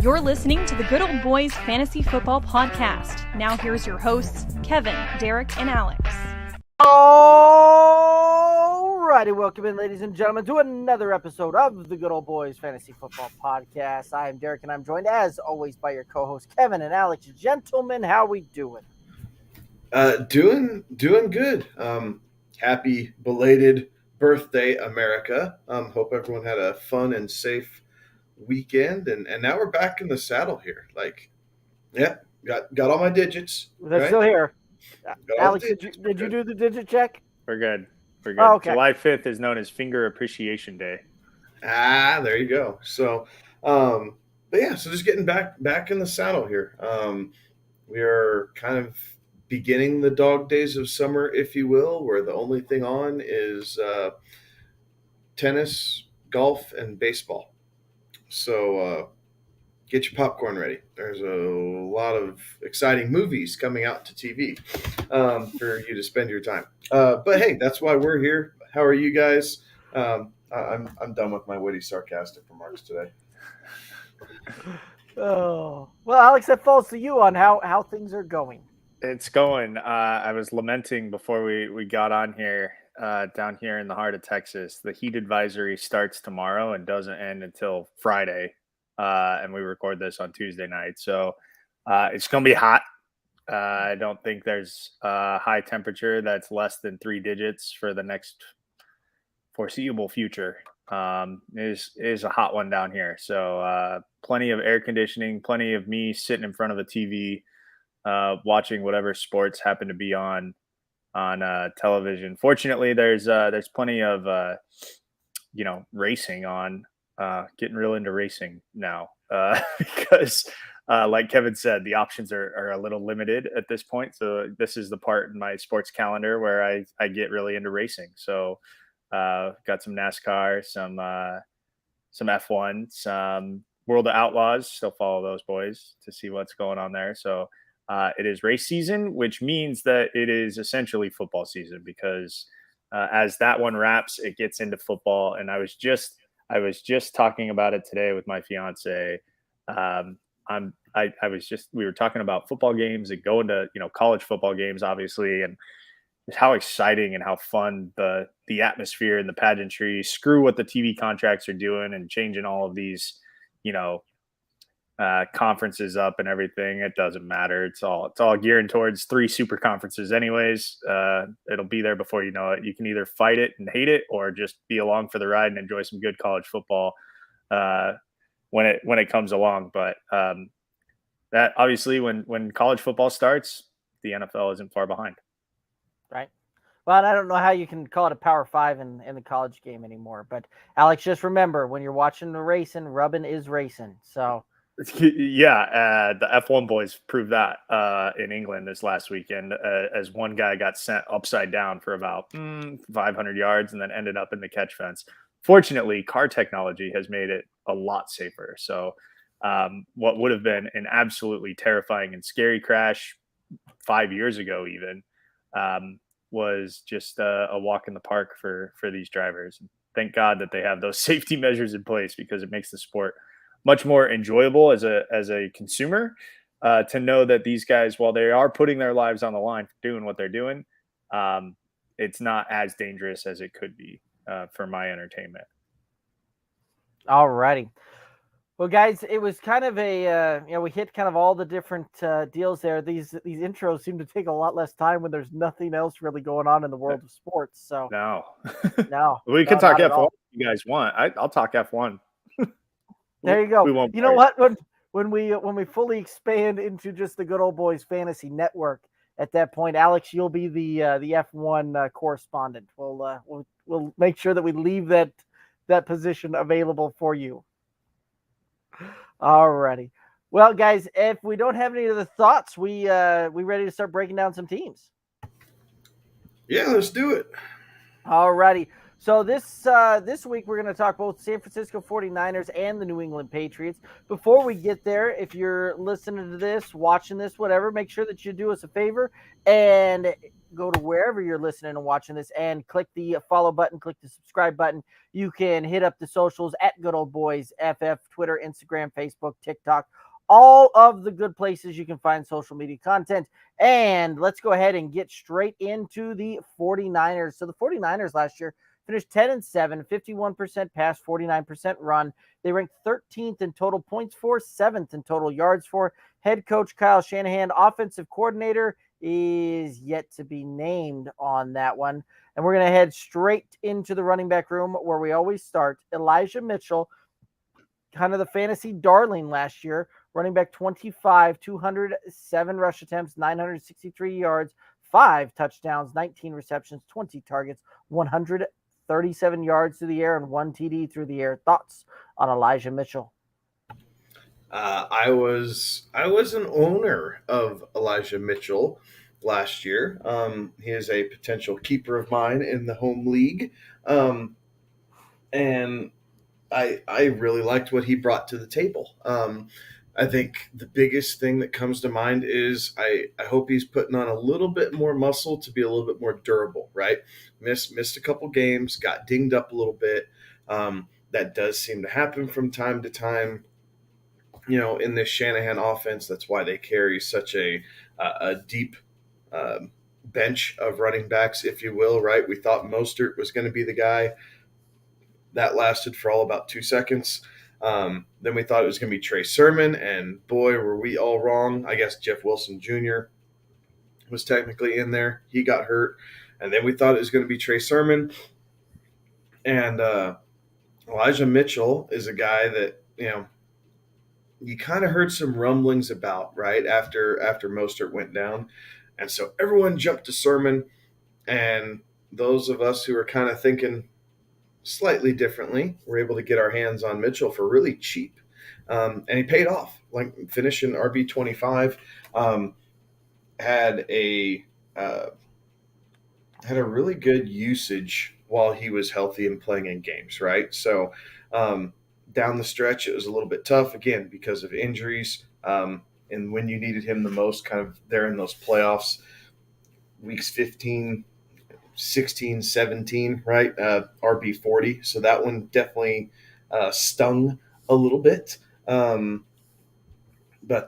You're listening to the Good Old Boys Fantasy Football Podcast. Now here's your hosts, Kevin, Derek, and Alex. All righty, welcome in, ladies and gentlemen, to another episode of the Good Old Boys Fantasy Football Podcast. I am Derek, and I'm joined, as always, by your co-hosts, Kevin and Alex. Gentlemen, how we doing? Doing good. Happy belated birthday, America. Hope everyone had a fun and safe weekend, and now we're back in the saddle here. Got all my digits. They're still here. Alex, did you do the digit check? We're good. Oh, okay. July 5th is known as Finger Appreciation Day. There you go. So, so just getting back in the saddle here. We are kind of beginning the dog days of summer, if you will, where the only thing on is tennis, golf, and baseball. So get your popcorn ready. There's a lot of exciting movies coming out to TV for you to spend your time. But hey, that's why we're here. How are you guys? I'm done with my witty, sarcastic remarks today. Oh, well, Alex, that falls to you on how things are going. It's going. I was lamenting before we got on here, down here in the heart of Texas. The heat advisory starts tomorrow and doesn't end until Friday. And we record this on Tuesday night. So it's going to be hot. I don't think there's a high temperature that's less than 3 digits for the next foreseeable future. Is a hot one down here. So plenty of air conditioning, plenty of me sitting in front of a TV, watching whatever sports happen to be on television. Fortunately, there's plenty of racing on. Getting real into racing now because like Kevin said, the options are a little limited at this point. So this is the part in my sports calendar where I get really into racing. So got some NASCAR, some F1, some World of Outlaws. Still follow those boys to see what's going on there. So it is race season, which means that it is essentially football season because as that one wraps, it gets into football. And I was just talking about it today with my fiance. We were talking about football games and going to, college football games, obviously, and just how exciting and how fun the atmosphere and the pageantry, screw what the TV contracts are doing and changing all of these, conferences up and everything. It doesn't matter. It's all geared towards 3 super conferences anyways. It'll be there before you know it. You can either fight it and hate it or just be along for the ride and enjoy some good college football when it comes along. But that obviously when college football starts, the NFL isn't far behind. Right. Well, I don't know how you can call it a Power 5 in the college game anymore. But Alex, just remember, when you're watching the racing, rubbing is racing. So yeah, the F1 boys proved that in England this last weekend, as one guy got sent upside down for about 500 yards and then ended up in the catch fence. Fortunately, car technology has made it a lot safer. So what would have been an absolutely terrifying and scary crash 5 years ago even was just a walk in the park for these drivers. Thank God that they have those safety measures in place because it makes the sport much more enjoyable as a consumer to know that these guys, while they are putting their lives on the line for doing what they're doing, it's not as dangerous as it could be for my entertainment. All righty. Well, guys, it was kind of we hit kind of all the different deals there. These intros seem to take a lot less time when there's nothing else really going on in the world of sports. So no, we can talk F1 if you guys want. I'll talk F1. There you go. You know what? When we fully expand into just the Good Old Boys Fantasy Network, at that point, Alex, you'll be the F1 correspondent. We'll make sure that we leave that position available for you. Alrighty. Well, guys, if we don't have any other thoughts, we ready to start breaking down some teams? Yeah, let's do it. Alrighty. So this week we're going to talk both San Francisco 49ers and the New England Patriots. Before we get there, if you're listening to this, watching this, whatever, make sure that you do us a favor and go to wherever you're listening and watching this and click the follow button, click the subscribe button. You can hit up the socials at Good Old Boys FF, Twitter, Instagram, Facebook, TikTok, all of the good places you can find social media content. And let's go ahead and get straight into the 49ers. So the 49ers last year finished 10-7, 51% pass, 49% run. They ranked 13th in total points for, 7th in total yards for. Head coach Kyle Shanahan, offensive coordinator, is yet to be named on that one. And we're going to head straight into the running back room where we always start. Elijah Mitchell, kind of the fantasy darling last year, running back 25, 207 rush attempts, 963 yards, 5 touchdowns, 19 receptions, 20 targets, 137 yards through the air, and 1 TD through the air. Thoughts on Elijah Mitchell? I was an owner of Elijah Mitchell last year. He is a potential keeper of mine in the home league, and I really liked what he brought to the table. I think the biggest thing that comes to mind is I hope he's putting on a little bit more muscle to be a little bit more durable, right? Missed a couple games, got dinged up a little bit. That does seem to happen from time to time, in this Shanahan offense. That's why they carry such a deep bench of running backs, if you will, right? We thought Mostert was going to be the guy. That lasted for all about 2 seconds. Then we thought it was going to be Trey Sermon, and boy, were we all wrong. I guess Jeff Wilson Jr. was technically in there. He got hurt. And then we thought it was going to be Trey Sermon. And Elijah Mitchell is a guy that, you kind of heard some rumblings about, right, after Mostert went down. And so everyone jumped to Sermon, and those of us who are kind of thinking slightly differently were able to get our hands on Mitchell for really cheap. And he paid off, like finishing RB25, had a really good usage while he was healthy and playing in games, right? So down the stretch, it was a little bit tough, again, because of injuries. And when you needed him the most, kind of there in those playoffs, weeks 15, 16, 17, right? RB40. So that one definitely stung a little bit. But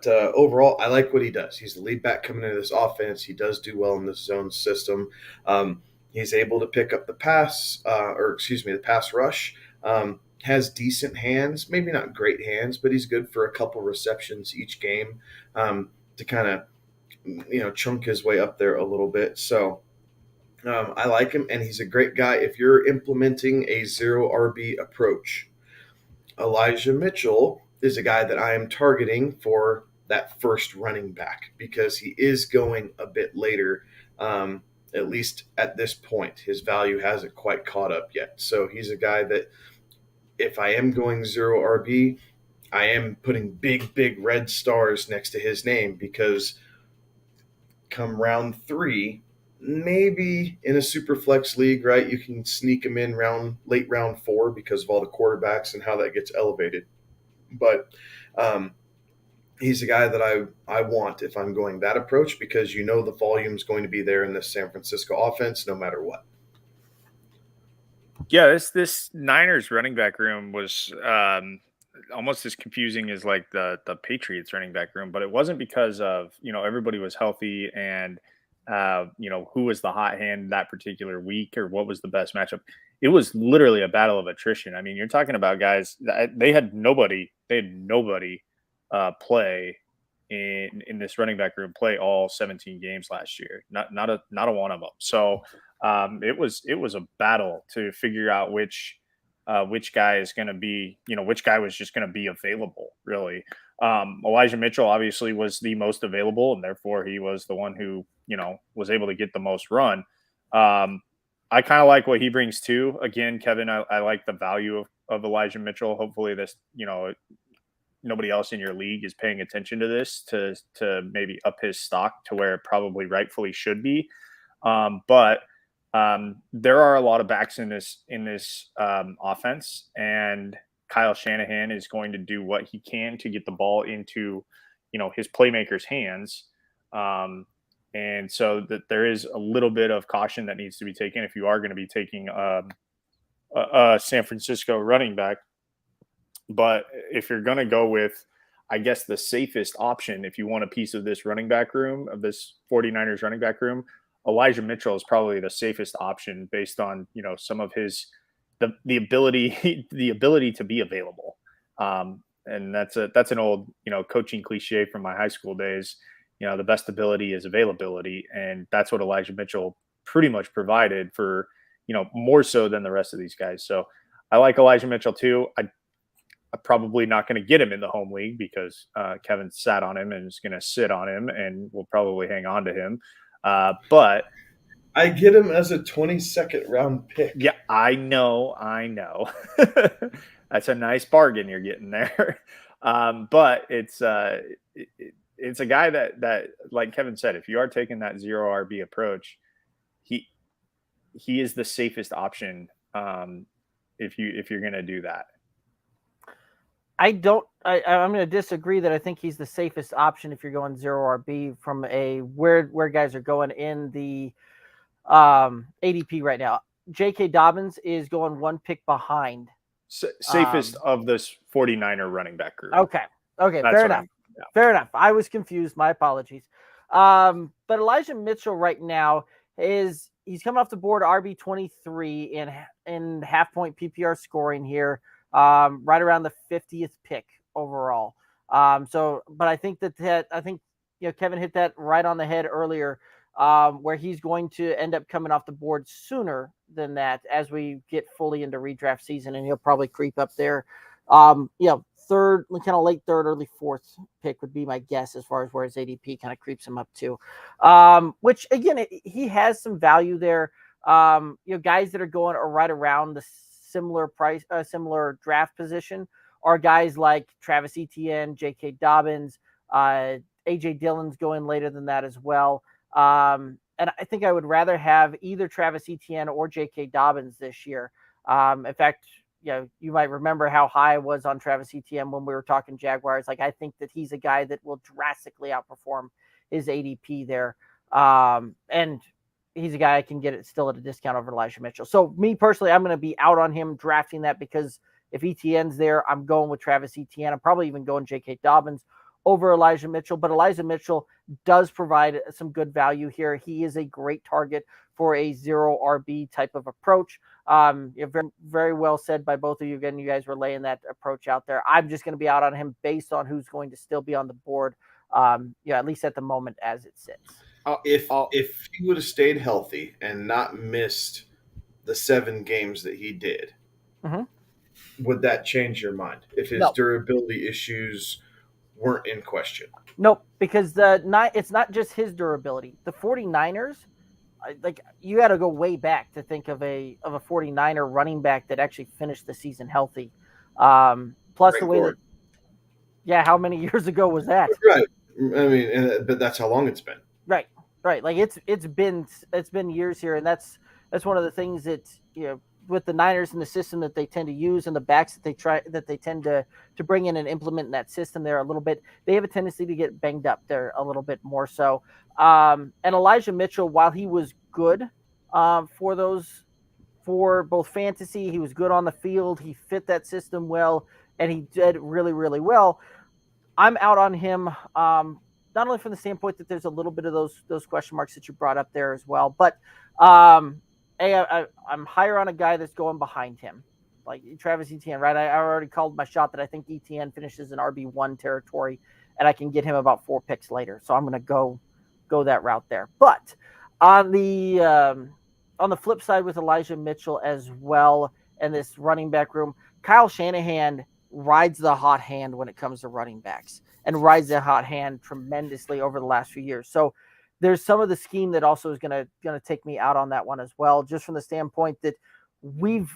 overall, I like what he does. He's the lead back coming into this offense. He does do well in this zone system. He's able to pick up the pass, the pass rush. Has decent hands, maybe not great hands, but he's good for a couple receptions each game to kind of, chunk his way up there a little bit. So I like him, and he's a great guy. If you're implementing a 0 RB approach, Elijah Mitchell is a guy that I am targeting for that first running back because he is going a bit later, at least at this point. His value hasn't quite caught up yet. So he's a guy that if I am going 0 RB, I am putting big, big red stars next to his name because come round 3, maybe in a super flex league, right, you can sneak him in late round 4 because of all the quarterbacks and how that gets elevated. But he's a guy that I want if I'm going that approach because the volume's going to be there in this San Francisco offense no matter what. Yeah, this Niners running back room was almost as confusing as like the Patriots running back room, but it wasn't because of, everybody was healthy and who was the hot hand that particular week or what was the best matchup. It was literally a battle of attrition. I mean, you're talking about guys that they had nobody play in this running back room play all 17 games last year. Not a one of them. So it was a battle to figure out which guy is going to be, which guy was just going to be available, really. Elijah Mitchell obviously was the most available, and therefore he was the one who, was able to get the most run. I kind of like what he brings too. Again, Kevin, I like the value of Elijah Mitchell. Hopefully this, nobody else in your league is paying attention to this to maybe up his stock to where it probably rightfully should be. But There are a lot of backs in this offense, and Kyle Shanahan is going to do what he can to get the ball into, his playmakers' hands. And so that there is a little bit of caution that needs to be taken if you are going to be taking a San Francisco running back. But if you're going to go with, I guess, the safest option, if you want a piece of this running back room, of this 49ers running back room, Elijah Mitchell is probably the safest option based on, some of his, the ability to be available. And that's an old, coaching cliche from my high school days. The best ability is availability. And that's what Elijah Mitchell pretty much provided for, more so than the rest of these guys. So I like Elijah Mitchell too. I'm probably not going to get him in the home league because Kevin sat on him and is going to sit on him and will probably hang on to him. But I get him as a 22nd round pick. Yeah, I know. That's a nice bargain you're getting there. But it's a guy that, like Kevin said, if you are taking that zero RB approach, he is the safest option. If you're going to do that. I'm going to disagree that I think he's the safest option if you're going zero RB from where guys are going in the ADP right now. J.K. Dobbins is going one pick behind. Safest of this 49er running back group. Okay. Fair enough. Yeah. Fair enough. I was confused. My apologies. But Elijah Mitchell right now he's coming off the board RB23 in half point PPR scoring here. Right around the 50th pick overall. But I think Kevin hit that right on the head earlier, where he's going to end up coming off the board sooner than that as we get fully into redraft season, and he'll probably creep up there. Third, kind of late third, early fourth pick would be my guess as far as where his ADP kind of creeps him up to. Which again, he has some value there. Guys that are going right around the similar price, similar draft position are guys like Travis Etienne, J.K. Dobbins, A.J. Dillon's going later than that as well. And I think I would rather have either Travis Etienne or J.K. Dobbins this year. In fact, you might remember how high I was on Travis Etienne when we were talking Jaguars. Like, I think that he's a guy that will drastically outperform his ADP there. And he's a guy I can get it still at a discount over Elijah Mitchell. So me personally, I'm going to be out on him drafting that because if Etienne's there, I'm going with Travis Etienne. I'm probably even going J.K. Dobbins over Elijah Mitchell, but Elijah Mitchell does provide some good value here. He is a great target for a zero RB type of approach. Very, very well said by both of you. Again, you guys were laying that approach out there. I'm just going to be out on him based on who's going to still be on the board, at least at the moment as it sits. If he would have stayed healthy and not missed the 7 games that he did, would that change your mind? If his durability issues weren't in question? Nope, because it's not just his durability. The 49ers, you got to go way back to think of a 49er running back that actually finished the season healthy. Plus the way that, how many years ago was that? Right. I mean, but that's how long it's been. Right. Like it's been years here, and that's one of the things that with the Niners and the system that they tend to use and the backs that they tend to bring in and implement in that system there a little bit, they have a tendency to get banged up there a little bit more so. And Elijah Mitchell, while he was good for both fantasy, he was good on the field, he fit that system well, and he did really, really well. I'm out on him. Not only from the standpoint that there's a little bit of those question marks that you brought up there as well, but I'm higher on a guy that's going behind him, like Travis Etienne, right? I already called my shot that I think Etienne finishes in RB1 territory, and I can get him about 4 picks later. So I'm going to go that route there. But on the flip side with Elijah Mitchell as well, and this running back room, Kyle Shanahan rides the hot hand when it comes to running backs, and rides the hot hand tremendously over the last few years. So there's some of the scheme that also is going to take me out on that one as well, just from the standpoint that we've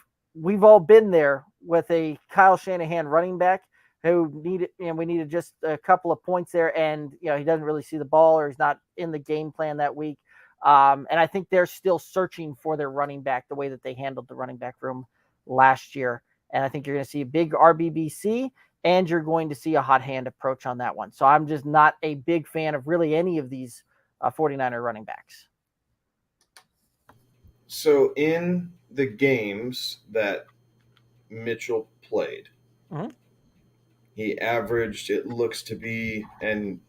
all been there with a Kyle Shanahan running back who we needed just a couple of points there, and he doesn't really see the ball, or he's not in the game plan that week. And I think they're still searching for their running back the way that they handled the running back room last year. And I think you're going to see a big RBBC, and you're going to see a hot hand approach on that one. So I'm just not a big fan of really any of these 49er running backs. So in the games that Mitchell played, he averaged, it looks to be, and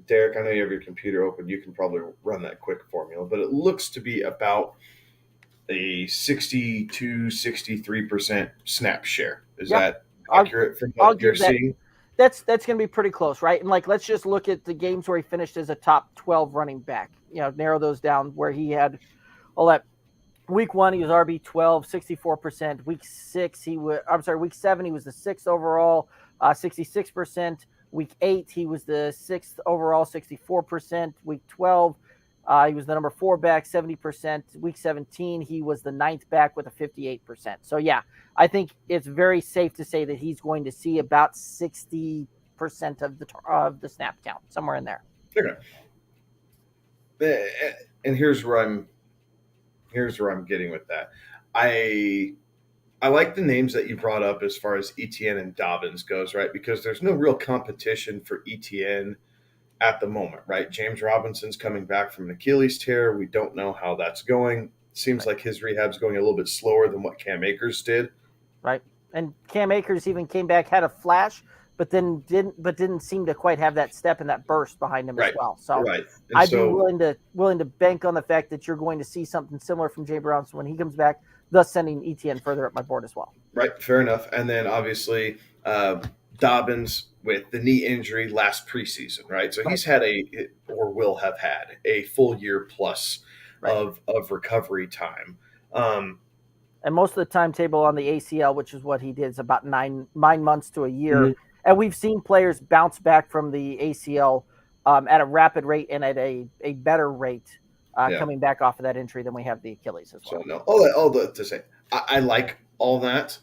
Derek, I know you have your computer open. You can probably run that quick formula, but it looks to be about a 63% snap share. Is that accurate from what you're seeing? That's going to be pretty close, right? And let's just look at the games where he finished as a top 12 running back. Narrow those down where he had all that. Week 1, he was RB 12, 64%. Week 7, he was the 6th overall, 66%. Week 8, he was the 6th overall, 64%. Week 12, he was the number 4 back, 70%. Week 17, he was the 9th back with a 58%. So, yeah, I think it's very safe to say that he's going to see about 60% of the snap count, somewhere in there. Okay. And here's where I'm getting with that. I like the names that you brought up as far as Etienne and Dobbins goes, right? Because there's no real competition for Etienne at the moment, right? James Robinson's coming back from an Achilles tear. We don't know how that's going. Seems like his rehab's going a little bit slower than what Cam Akers did. Right. And Cam Akers even came back, had a flash, but didn't seem to quite have that step and that burst behind him as well. So I'd be willing to bank on the fact that you're going to see something similar from Jay Brownson when he comes back, thus sending Etienne further up my board as well. Right, fair enough. And then obviously Dobbins with the knee injury last preseason, right? So he's had will have had a full year plus of recovery time. And most of the timetable on the ACL, which is what he did, is about 9 months to a year. Mm-hmm. And we've seen players bounce back from the ACL at a rapid rate and at a better rate coming back off of that injury than we have the Achilles as well. So no, all that to say, I like all that,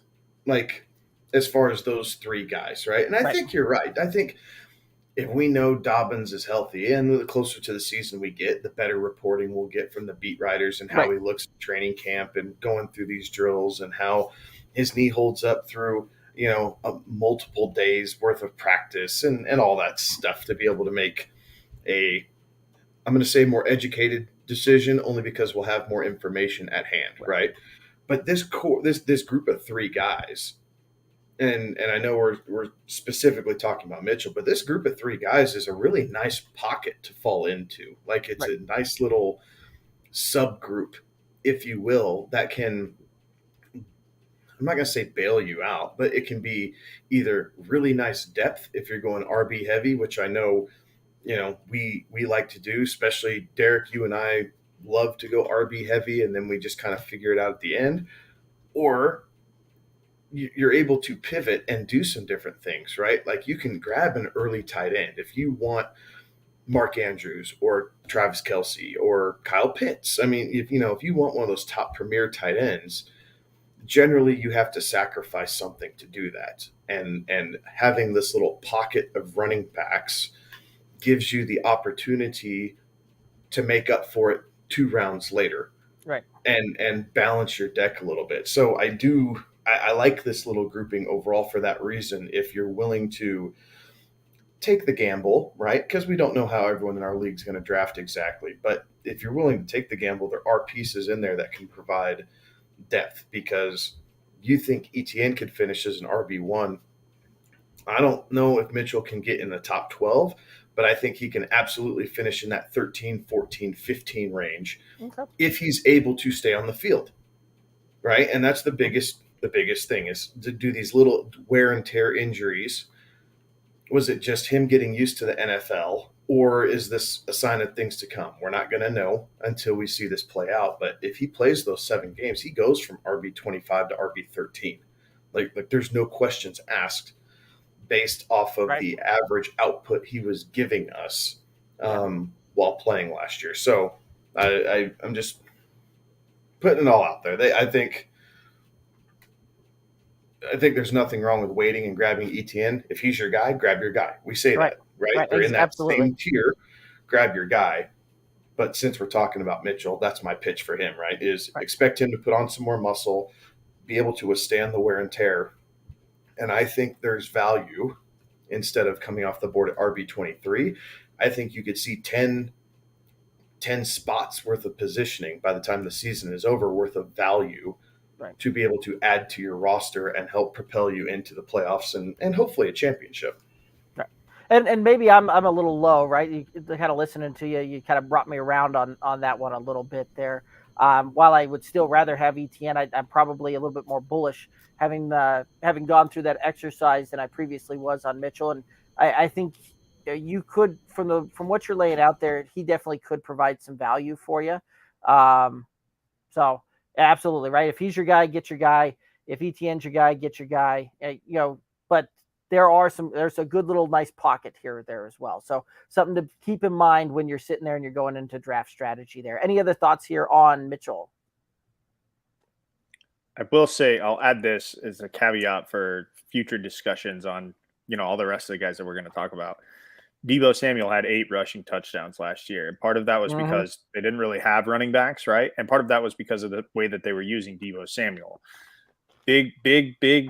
like as far as those 3 guys, right? And I think you're right. I think if we know Dobbins is healthy, and the closer to the season we get, the better reporting we'll get from the beat writers and how he looks at training camp and going through these drills and how his knee holds up through, multiple days worth of practice and all that stuff to be able to make I'm going to say more educated decision, only because we'll have more information at hand. Right. But this group of 3 guys, and I know we're specifically talking about Mitchell, but this group of 3 guys is a really nice pocket to fall into. Like it's a nice little subgroup, if you will, that can, I'm not going to say bail you out, but it can be either really nice depth if you're going RB heavy, which I know, we like to do, especially Derek, you and I love to go RB heavy, and then we just kind of figure it out at the end. Or you're able to pivot and do some different things, right? Like you can grab an early tight end if you want Mark Andrews or Travis Kelce or Kyle Pitts. I mean, if you want one of those top premier tight ends, generally you have to sacrifice something to do that. And having this little pocket of running backs gives you the opportunity to make up for it 2 rounds later. Right. And balance your deck a little bit. So I like this little grouping overall for that reason. If you're willing to take the gamble, right? Because we don't know how everyone in our league is going to draft exactly. But if you're willing to take the gamble, there are pieces in there that can provide depth, because you think Etienne could finish as an RB1. I don't know if Mitchell can get in the top 12, but I think he can absolutely finish in that 13, 14, 15 range if he's able to stay on the field, right? And that's the biggest thing, is to do these little wear and tear injuries. Was it just him getting used to the NFL, or is this a sign of things to come? We're not going to know until we see this play out. But if he plays those 7 games, he goes from RB25 to RB13. Like there's no questions asked based off of the average output he was giving us while playing last year. So I'm just putting it all out there. I think there's nothing wrong with waiting and grabbing Etienne. If he's your guy, grab your guy. We say that, right? They're in that same tier. Grab your guy. But since we're talking about Mitchell, that's my pitch for him, right? Is expect him to put on some more muscle, be able to withstand the wear and tear. And I think there's value instead of coming off the board at RB23. I think you could see 10 spots worth of positioning by the time the season is over, worth of value to be able to add to your roster and help propel you into the playoffs and hopefully a championship. Right. And maybe I'm a little low, right? You kind of listening to you kind of brought me around on that one a little bit there. While I would still rather have ETN, I'm probably a little bit more bullish having gone through that exercise than I previously was on Mitchell. And I think you could, from what you're laying out there, he definitely could provide some value for you. So absolutely right. If he's your guy, get your guy. If ETN's your guy, get your guy. But there's a good little nice pocket here or there as well. So something to keep in mind when you're sitting there and you're going into draft strategy there. Any other thoughts here on Mitchell? I will say, I'll add this as a caveat for future discussions on, all the rest of the guys that we're going to talk about. Deebo Samuel had 8 rushing touchdowns last year. And part of that was because they didn't really have running backs, right? And part of that was because of the way that they were using Deebo Samuel. Big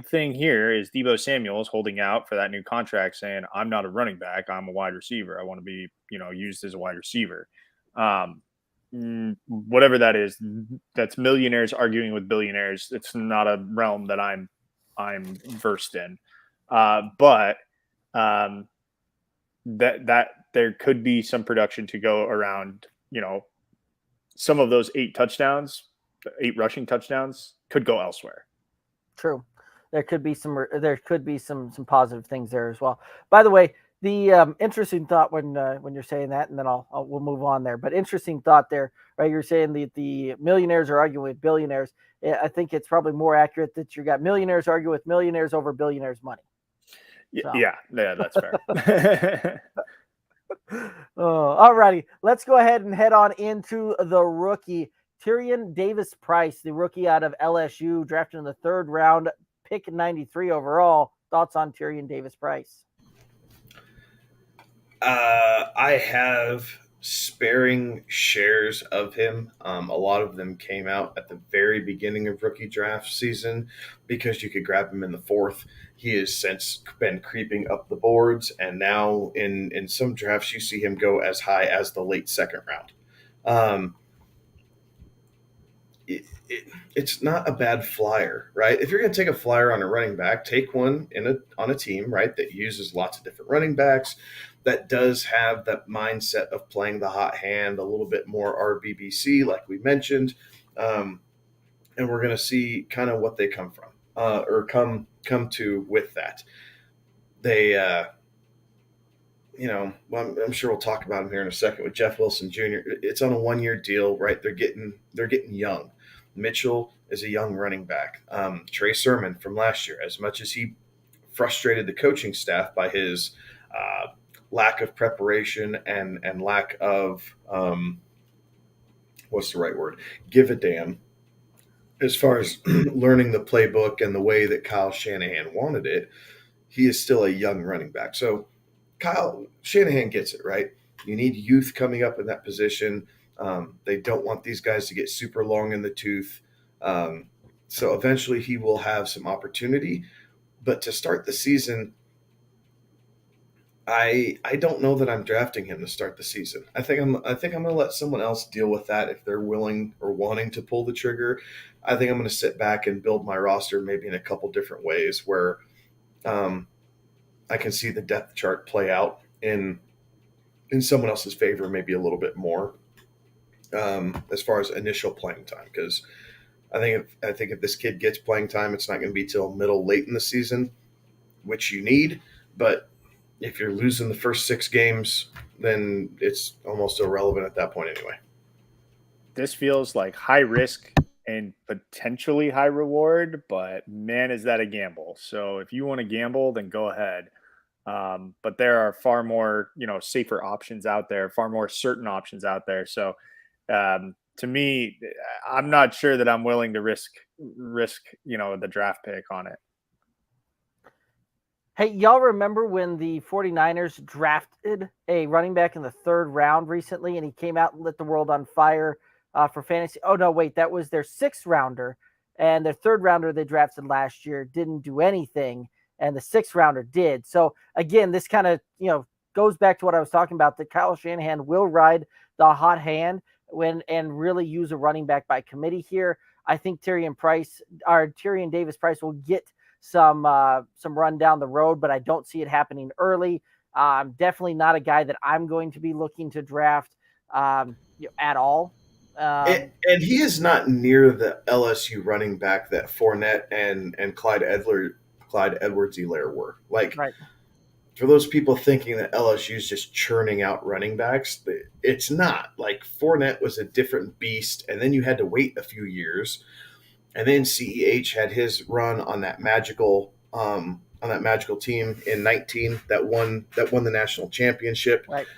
thing here is Deebo Samuel is holding out for that new contract saying, I'm not a running back. I'm a wide receiver. I want to be, used as a wide receiver. Whatever that is, that's millionaires arguing with billionaires. It's not a realm that I'm versed in. But that there could be some production to go around, some of those 8 rushing touchdowns could go elsewhere. True. There could be some positive things there as well. By the way, the interesting thought when you're saying that, and then we'll move on there. But interesting thought there, right? You're saying the millionaires are arguing with billionaires. I think it's probably more accurate that you got millionaires arguing with millionaires over billionaires' money. So. Yeah, that's fair. All righty. Let's go ahead and head on into the rookie. Tyrion Davis-Price, the rookie out of LSU, drafted in the 3rd round, pick 93 overall. Thoughts on Tyrion Davis-Price? I have sparing shares of him. A lot of them came out at the very beginning of rookie draft season because you could grab him in the 4th. He has since been creeping up the boards, and now in some drafts you see him go as high as the late 2nd round. It's not a bad flyer, right? If you're going to take a flyer on a running back, take one on a team, right, that uses lots of different running backs, that does have that mindset of playing the hot hand, a little bit more RBBC, like we mentioned, and we're going to see kind of what they come from or come to with that. They, I'm sure we'll talk about him here in a second with Jeff Wilson Jr. It's on a 1-year deal, right? They're getting young. Mitchell is a young running back. Trey Sermon from last year, as much as he frustrated the coaching staff by his lack of preparation and lack of what's the right word? Give a damn. As far as learning the playbook and the way that Kyle Shanahan wanted it, he is still a young running back. So Kyle Shanahan gets it, right? You need youth coming up in that position. They don't want these guys to get super long in the tooth. So eventually he will have some opportunity. But to start the season, I don't know that I'm drafting him to start the season. I think I'm going to let someone else deal with that if they're willing or wanting to pull the trigger. I think I'm going to sit back and build my roster maybe in a couple different ways where I can see the depth chart play out in someone else's favor maybe a little bit more as far as initial playing time, because I think if this kid gets playing time, it's not going to be till late in the season, which you need. But if you're losing the first 6 games, then it's almost irrelevant at that point anyway. This feels like high risk and potentially high reward, but man, is that a gamble. So if you want to gamble, then go ahead. But there are far more, safer options out there, far more certain options out there. So to me, I'm not sure that I'm willing to risk, the draft pick on it. Hey, y'all remember when the 49ers drafted a running back in the 3rd round recently, and he came out and lit the world on fire for fantasy? Oh, no, wait, that was their 6th rounder, and their 3rd rounder they drafted last year didn't do anything, and the 6th rounder did. So, again, this kind of, goes back to what I was talking about, that Kyle Shanahan will ride the hot hand and really use a running back by committee here. I think Tyrion Davis-Price will get some run down the road, but I don't see it happening early. Definitely not a guy that I'm going to be looking to draft at all. And he is not near the LSU running back that Fournette and Clyde Edwards-Helaire were. Like, right. For those people thinking that LSU is just churning out running backs, it's not. Like, Fournette was a different beast, and then you had to wait a few years. And then CEH had his run on that magical team in 19 that won the national championship. Right.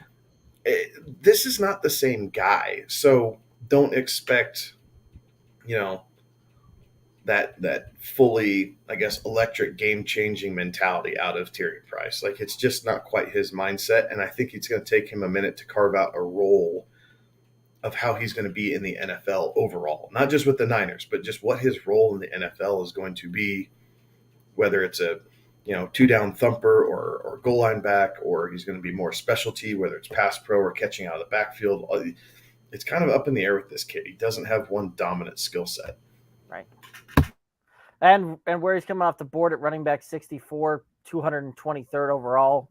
This is not the same guy, so don't expect, that fully, I guess, electric game-changing mentality out of Tyrion Price. Like, it's just not quite his mindset, and I think it's going to take him a minute to carve out a role of how he's going to be in the NFL overall, not just with the Niners, but just what his role in the NFL is going to be, whether it's a, 2-down thumper or goal line back, or he's going to be more specialty, whether it's pass pro or catching out of the backfield. It's kind of up in the air with this kid. He doesn't have one dominant skill set. Right. And where he's coming off the board at running back 64, 223rd overall.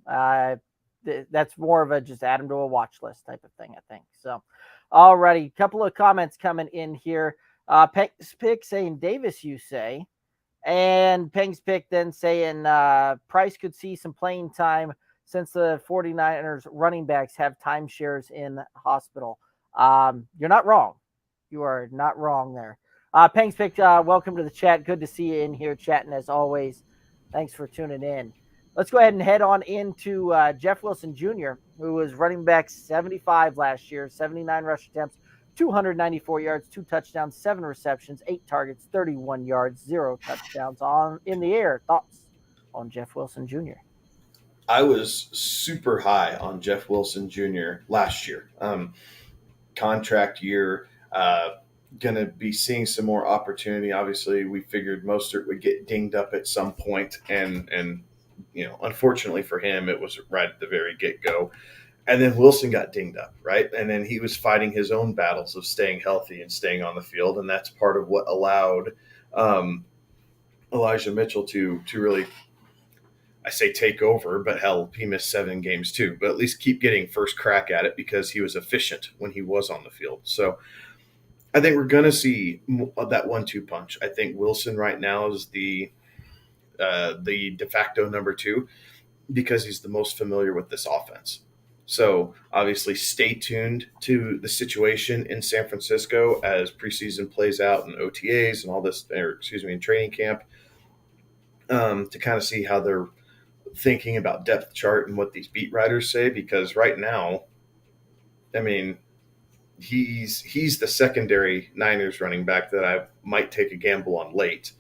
That's more of a just add him to a watch list type of thing, I think. So, alrighty, couple of comments coming in here. Peng's Pick saying Davis, you say, and Peng's Pick then saying Price could see some playing time since the 49ers running backs have timeshares in hospital. You're not wrong. You are not wrong there. Peng's Pick, welcome to the chat. Good to see you in here chatting as always. Thanks for tuning in. Let's go ahead and head on into Jeff Wilson Jr., who was running back 75 last year, 79 rush attempts, 294 yards, 2 touchdowns, 7 receptions, 8 targets, 31 yards, 0 touchdowns in the air. Thoughts on Jeff Wilson Jr.? I was super high on Jeff Wilson Jr. last year. Contract year, going to be seeing some more opportunity. Obviously, we figured Mostert would get dinged up at some point, and unfortunately for him, it was right at the very get-go. And then Wilson got dinged up, right? And then he was fighting his own battles of staying healthy and staying on the field, and that's part of what allowed Elijah Mitchell to really, I say take over, but hell, he missed 7 games too. But at least keep getting first crack at it because he was efficient when he was on the field. So I think we're going to see that 1-2 punch. I think Wilson right now is the de facto number 2 because he's the most familiar with this offense. So obviously stay tuned to the situation in San Francisco as preseason plays out and OTAs and all this, in training camp, to kind of see how they're thinking about depth chart and what these beat writers say, because right now, I mean, he's the secondary Niners running back that I might take a gamble on late,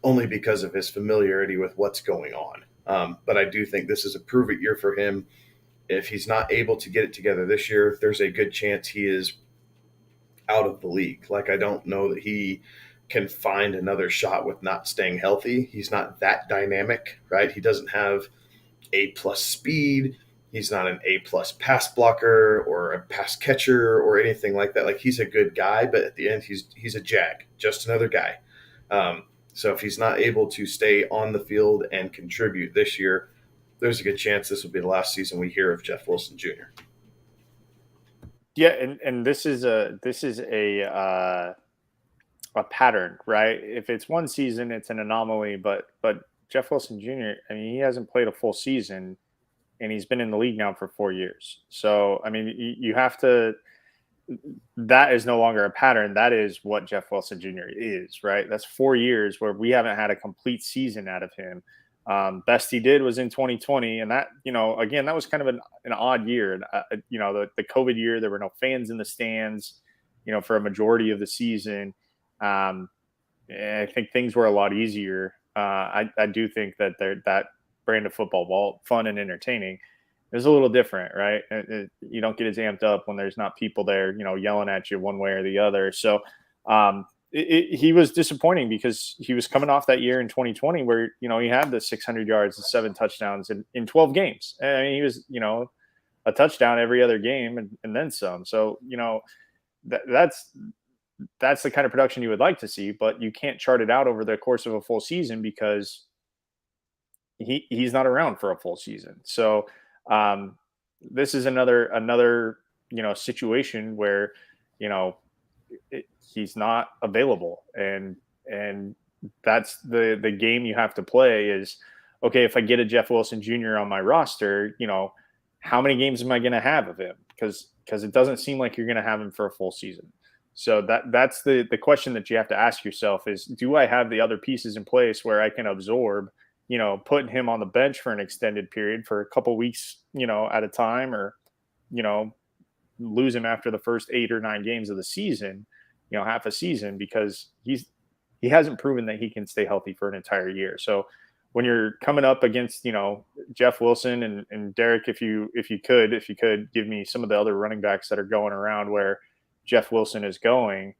only because of his familiarity with what's going on. But I do think this is a prove-it year for him. If he's not able to get it together this year, there's a good chance he is out of the league. Like, I don't know that he can find another shot with not staying healthy. He's not that dynamic, right? He doesn't have A+ speed. He's not an A+ pass blocker or a pass catcher or anything like that. Like, he's a good guy, but at the end, he's a jag, just another guy. So if he's not able to stay on the field and contribute this year, there's a good chance this will be the last season we hear of Jeff Wilson Jr. Yeah, and this is a pattern, right? If it's one season, it's an anomaly, but Jeff Wilson Jr., I mean, he hasn't played a full season, and he's been in the league now for 4 years. So, I mean, you have to – that is no longer a pattern. That is what Jeff Wilson Jr. is, right? That's 4 years where we haven't had a complete season out of him. Best he did was in 2020, and that, again, that was kind of an odd year. The COVID year, there were no fans in the stands, for a majority of the season. I think things were a lot easier. I do think that brand of football, while fun and entertaining, is a little different, right? You don't get as amped up when there's not people there, yelling at you one way or the other. So he was disappointing because he was coming off that year in 2020 where, he had the 600 yards and 7 touchdowns in 12 games. I mean, he was, a touchdown every other game and then some. So, that's the kind of production you would like to see, but you can't chart it out over the course of a full season because he's not around for a full season. So this is another situation where he's not available, and that's the game you have to play is, okay, if I get a Jeff Wilson Jr. on my roster, how many games am I going to have of him? Because it doesn't seem like you're going to have him for a full season. So that's the question that you have to ask yourself is, do I have the other pieces in place where I can absorb, putting him on the bench for an extended period for a couple weeks, at a time, or, lose him after the first 8 or 9 games of the season, half a season, because he hasn't proven that he can stay healthy for an entire year. So when you're coming up against, Jeff Wilson and Derek, if you could give me some of the other running backs that are going around where Jeff Wilson is going,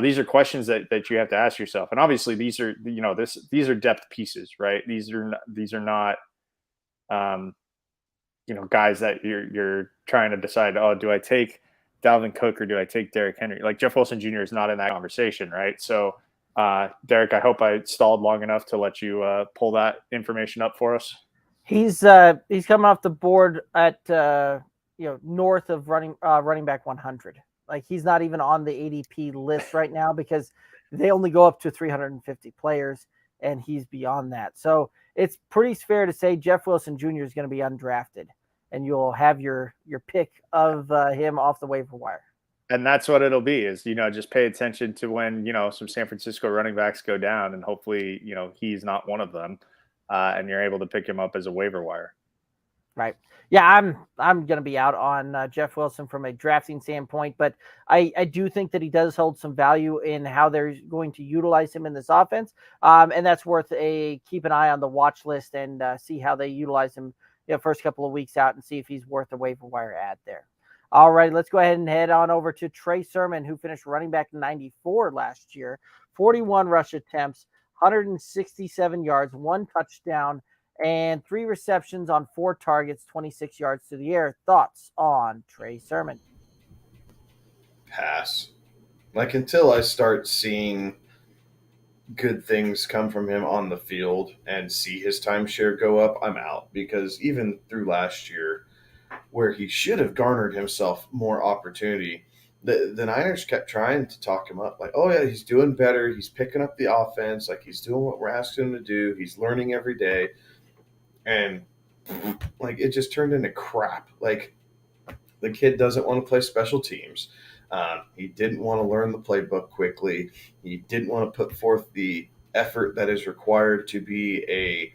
these are questions that you have to ask yourself. And obviously these are, these are depth pieces, right? These are not, guys that you're trying to decide, oh, do I take Dalvin Cook or do I take Derrick Henry? Like Jeff Wilson Jr. is not in that conversation, right? So, Derek, I hope I stalled long enough to let you pull that information up for us. He's coming off the board at north of running back 100. Like he's not even on the ADP list right now because they only go up to 350 players, and he's beyond that. So it's pretty fair to say Jeff Wilson Jr. is going to be undrafted, and you'll have your pick of him off the waiver wire. And that's what it'll be is, just pay attention to when, some San Francisco running backs go down, and hopefully, he's not one of them, and you're able to pick him up as a waiver wire. Right. Yeah, I'm going to be out on Jeff Wilson from a drafting standpoint, but I do think that he does hold some value in how they're going to utilize him in this offense, and that's worth keep an eye on the watch list and see how they utilize him first couple of weeks out and see if he's worth a waiver wire ad there. All right, let's go ahead and head on over to Trey Sermon, who finished running back 94 last year, 41 rush attempts, 167 yards, 1 touchdown, and 3 receptions on 4 targets, 26 yards to the air. Thoughts on Trey Sermon? Pass. Like until I start seeing good things come from him on the field and see his timeshare go up, I'm out. Because even through last year, where he should have garnered himself more opportunity, the Niners kept trying to talk him up. Like, oh, yeah, he's doing better. He's picking up the offense. Like, he's doing what we're asking him to do. He's learning every day. And, like, it just turned into crap. Like, the kid doesn't want to play special teams. He didn't want to learn the playbook quickly. He didn't want to put forth the effort that is required to be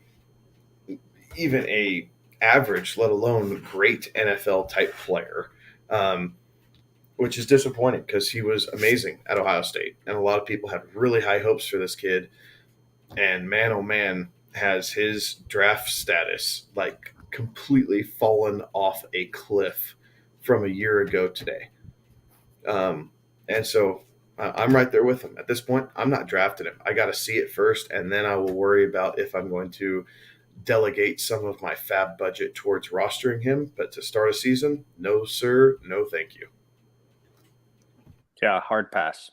even a average, let alone great NFL type player, which is disappointing because he was amazing at Ohio State. And a lot of people had really high hopes for this kid. And man, oh man, has his draft status like completely fallen off a cliff from a year ago today. And so I'm right there with him. At this point, I'm not drafting him. I got to see it first, and then I will worry about if I'm going to delegate some of my fab budget towards rostering him. But to start a season, no, sir, no thank you. Yeah, hard pass.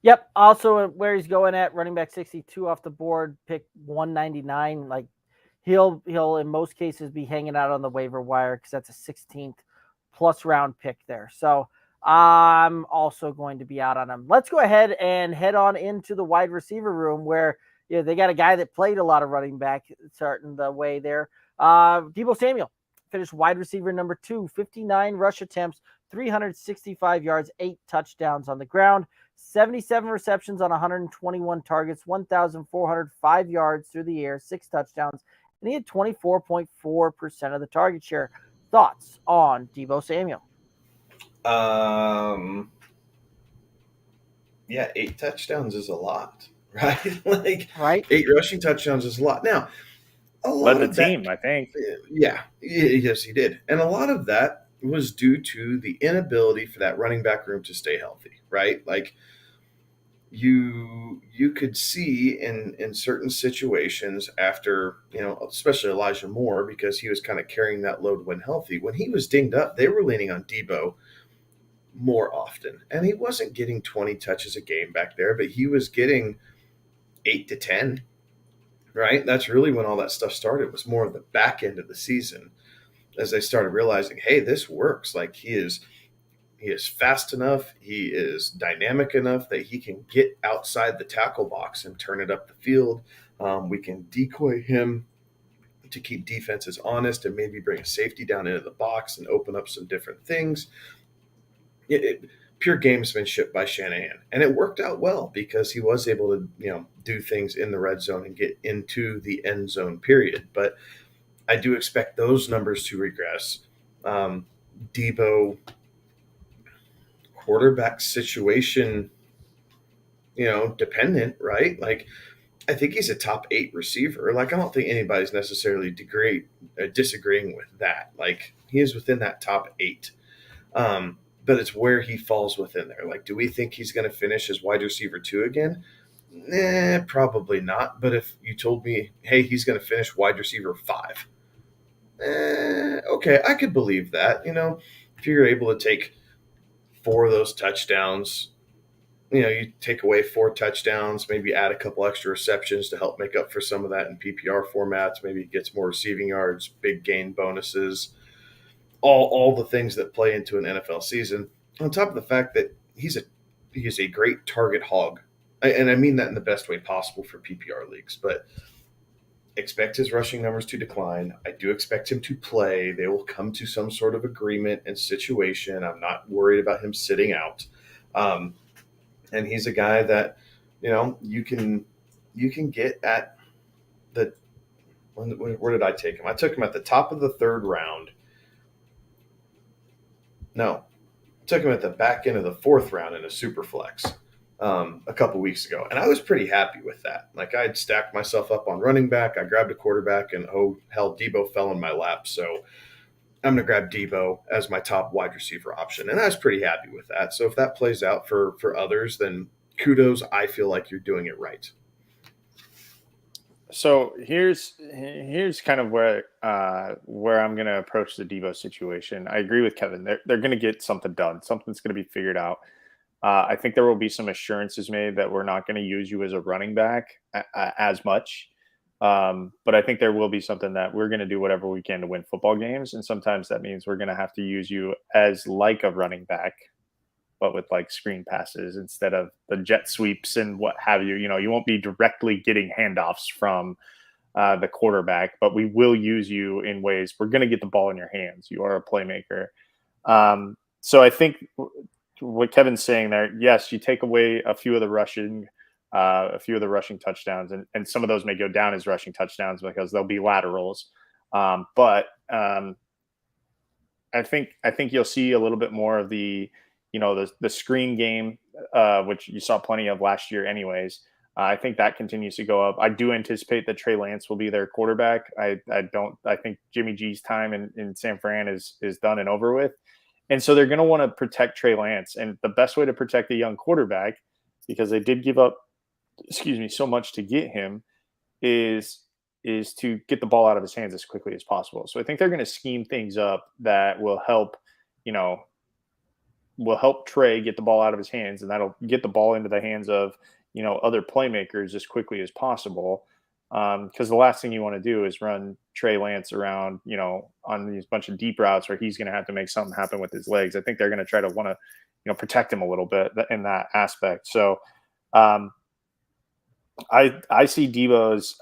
Yep. Also, where he's going at running back 62 off the board, pick 199. Like he'll in most cases be hanging out on the waiver wire because that's a 16th plus round pick there. So I'm also going to be out on him. Let's go ahead and head on into the wide receiver room where they got a guy that played a lot of running back starting the way there. Deebo Samuel finished wide receiver number 2, 59 rush attempts, 365 yards, 8 touchdowns on the ground, 77 receptions on 121 targets, 1,405 yards through the air, 6 touchdowns, and he had 24.4% of the target share. Thoughts on Deebo Samuel? Yeah, 8 touchdowns is a lot, right? Like right? 8 rushing touchdowns is a lot. Now, Led the team, I think. Yeah, yes, he did. And a lot of that was due to the inability for that running back room to stay healthy, right? Like you could see in certain situations after, especially Elijah Moore, because he was kind of carrying that load when healthy. When he was dinged up, they were leaning on Deebo more often. And he wasn't getting 20 touches a game back there, but he was getting 8 to 10. Right? That's really when all that stuff started. It was more of the back end of the season as they started realizing, hey, this works. Like he is fast enough, he is dynamic enough that he can get outside the tackle box and turn it up the field. We can decoy him to keep defenses honest and maybe bring a safety down into the box and open up some different things. Pure gamesmanship by Shanahan, and it worked out well because he was able to do things in the red zone and get into the end zone period. But I do expect those numbers to regress. Deebo, quarterback situation dependent, right? Like I think he's a top 8 receiver. Like I don't think anybody's necessarily disagreeing with that. Like he is within that top 8. But it's where he falls within there. Like, do we think he's going to finish as wide receiver 2 again? Probably not. But if you told me, hey, he's going to finish wide receiver 5, okay, I could believe that. If you're able to take 4 of those touchdowns, you take away 4 touchdowns, maybe add a couple extra receptions to help make up for some of that in PPR formats. Maybe he gets more receiving yards, big gain bonuses. All the things that play into an NFL season, on top of the fact that he is a great target hog. And I mean that in the best way possible for PPR leagues, but expect his rushing numbers to decline. I do expect him to play. They will come to some sort of agreement and situation. I'm not worried about him sitting out. And he's a guy that, you can get at the – where did I take him? I took him at the top of the 3rd round. No, I took him at the back end of the 4th round in a super flex a couple weeks ago, and I was pretty happy with that. Like I had stacked myself up on running back. I grabbed a quarterback, and oh hell, Deebo fell in my lap. So I'm going to grab Deebo as my top wide receiver option, and I was pretty happy with that. So if that plays out for others, then kudos. I feel like you're doing it right. So here's kind of where I'm going to approach the Deebo situation. I agree with Kevin. They're going to get something done. Something's going to be figured out. I think there will be some assurances made that we're not going to use you as a running back as much. But I think there will be something that we're going to do whatever we can to win football games. And sometimes that means we're going to have to use you as like a running back, but with like screen passes instead of the jet sweeps and what have you. You won't be directly getting handoffs from the quarterback, but we will use you in ways we're going to get the ball in your hands. You are a playmaker. So I think what Kevin's saying there, yes, you take away a few of the rushing touchdowns, and some of those may go down as rushing touchdowns because they'll be laterals. But I think you'll see a little bit more of the screen game, which you saw plenty of last year anyways. I think that continues to go up. I do anticipate that Trey Lance will be their quarterback. I think Jimmy G's time in San Fran is done and over with. And so they're going to want to protect Trey Lance. And the best way to protect a young quarterback, because they did give up, so much to get him, is to get the ball out of his hands as quickly as possible. So I think they're going to scheme things up that will help Trey get the ball out of his hands, and that'll get the ball into the hands of, other playmakers as quickly as possible. Because the last thing you want to do is run Trey Lance around, on these bunch of deep routes where he's going to have to make something happen with his legs. I think they're going to try to want to, protect him a little bit in that aspect. So I see Deebo's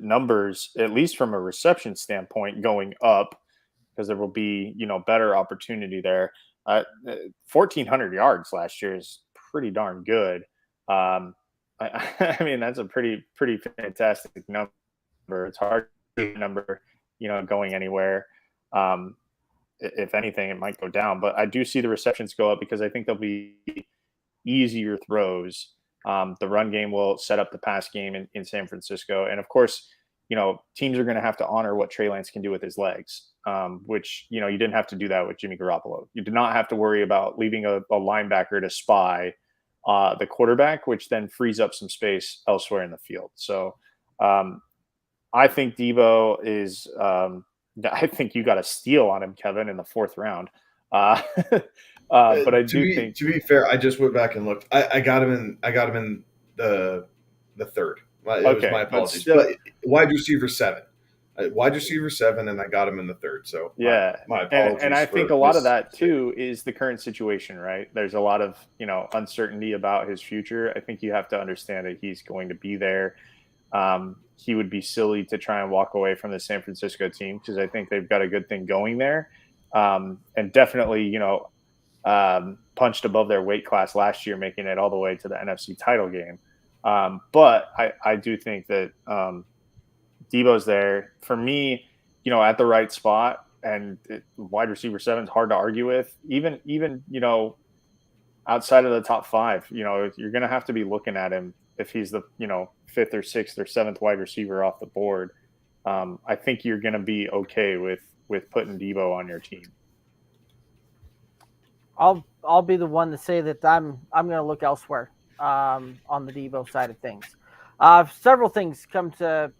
numbers, at least from a reception standpoint, going up because there will be, better opportunity there. 1,400 yards last year is pretty darn good. I mean, that's a pretty fantastic number. It's hard to number, going anywhere. If anything, it might go down, but I do see the receptions go up because I think there'll be easier throws. The run game will set up the pass game in San Francisco. And of course, teams are going to have to honor what Trey Lance can do with his legs, which, you didn't have to do that with Jimmy Garoppolo. You did not have to worry about leaving a linebacker to spy the quarterback, which then frees up some space elsewhere in the field. So I think Deebo is I think you got a steal on him, Kevin, in the 4th round. But I think, to be fair, I just went back and looked. I got him in the 3rd. It was my apologies. But wide receiver 7. Wide receiver 7, and I got him in the 3rd. So my apologies. And I think a lot of that too is the current situation, right? There's a lot of uncertainty about his future. I think you have to understand that he's going to be there. He would be silly to try and walk away from the San Francisco team because I think they've got a good thing going there, and definitely punched above their weight class last year, making it all the way to the NFC title game. But I do think that Deebo's there for me, at the right spot, and wide receiver 7 is hard to argue with. Even outside of the top 5, you're going to have to be looking at him if he's the 5th or 6th or 7th wide receiver off the board. I think you're going to be okay with putting Deebo on your team. I'll be the one to say that I'm going to look elsewhere on the Deebo side of things. Several things come to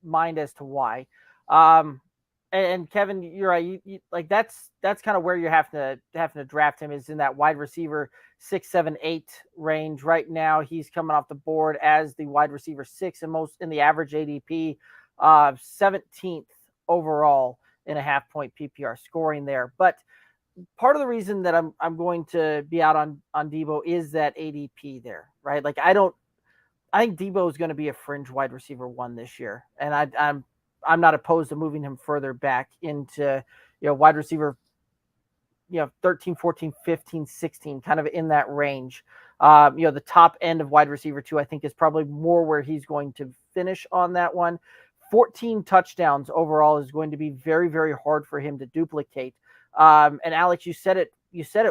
mind as to why. And Kevin, you're right. You, like that's kind of where you're having to draft him, is in that wide receiver 6, 7, 8 range. Right now, he's coming off the board as the wide receiver 6 in the average ADP, 17th overall in a half-point PPR scoring there. But part of the reason that I'm going to be out on Deebo is that ADP there, right? Like I think Deebo is going to be a fringe wide receiver 1 this year, and I'm not opposed to moving him further back into wide receiver 13, 14, 15, 16, kind of in that range. The top end of wide receiver 2 I think is probably more where he's going to finish on that one. 14 touchdowns overall is going to be very, very hard for him to duplicate. And Alex, you said it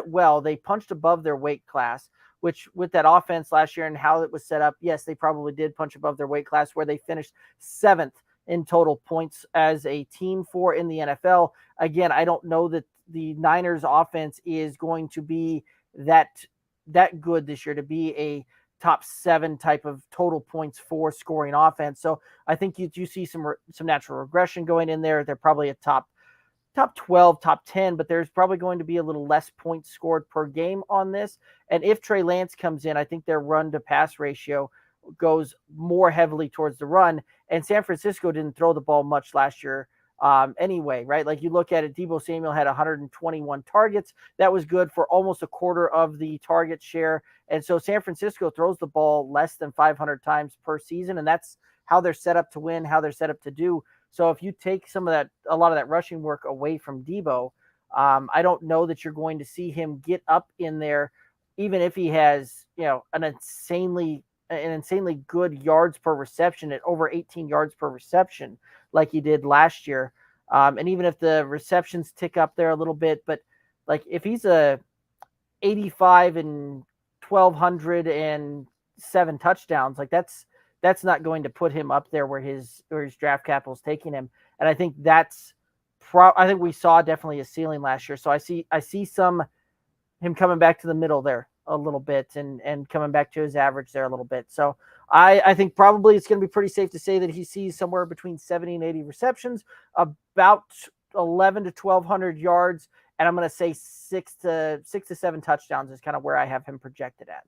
well. They punched above their weight class, which with that offense last year and how it was set up, yes, they probably did punch above their weight class, where they finished 7th in total points as a team in the NFL. Again, I don't know that the Niners offense is going to be that good this year to be a top 7 type of total points for scoring offense. So I think you see some natural regression going in there. They're probably a top 12, top 10, but there's probably going to be a little less points scored per game on this. And if Trey Lance comes in, I think their run to pass ratio goes more heavily towards the run. And San Francisco didn't throw the ball much last year anyway, right? Like you look at it, Deebo Samuel had 121 targets. That was good for almost a quarter of the target share. And so San Francisco throws the ball less than 500 times per season. And that's how they're set up to win, how they're set up to do. So if you take a lot of that rushing work away from Deebo, I don't know that you're going to see him get up in there, even if he has, an insanely good yards per reception at over 18 yards per reception, like he did last year. And even if the receptions tick up there a little bit, but like if he's a 85 and 1,207 touchdowns, like that's not going to put him up there where his draft capital is taking him. And I think I think we saw definitely a ceiling last year. So I see him coming back to the middle there a little bit and coming back to his average there a little bit. So I think probably it's going to be pretty safe to say that he sees somewhere between 70 and 80 receptions, about 11 to 1,200 yards. And I'm going to say 6 to 7 touchdowns is kind of where I have him projected at.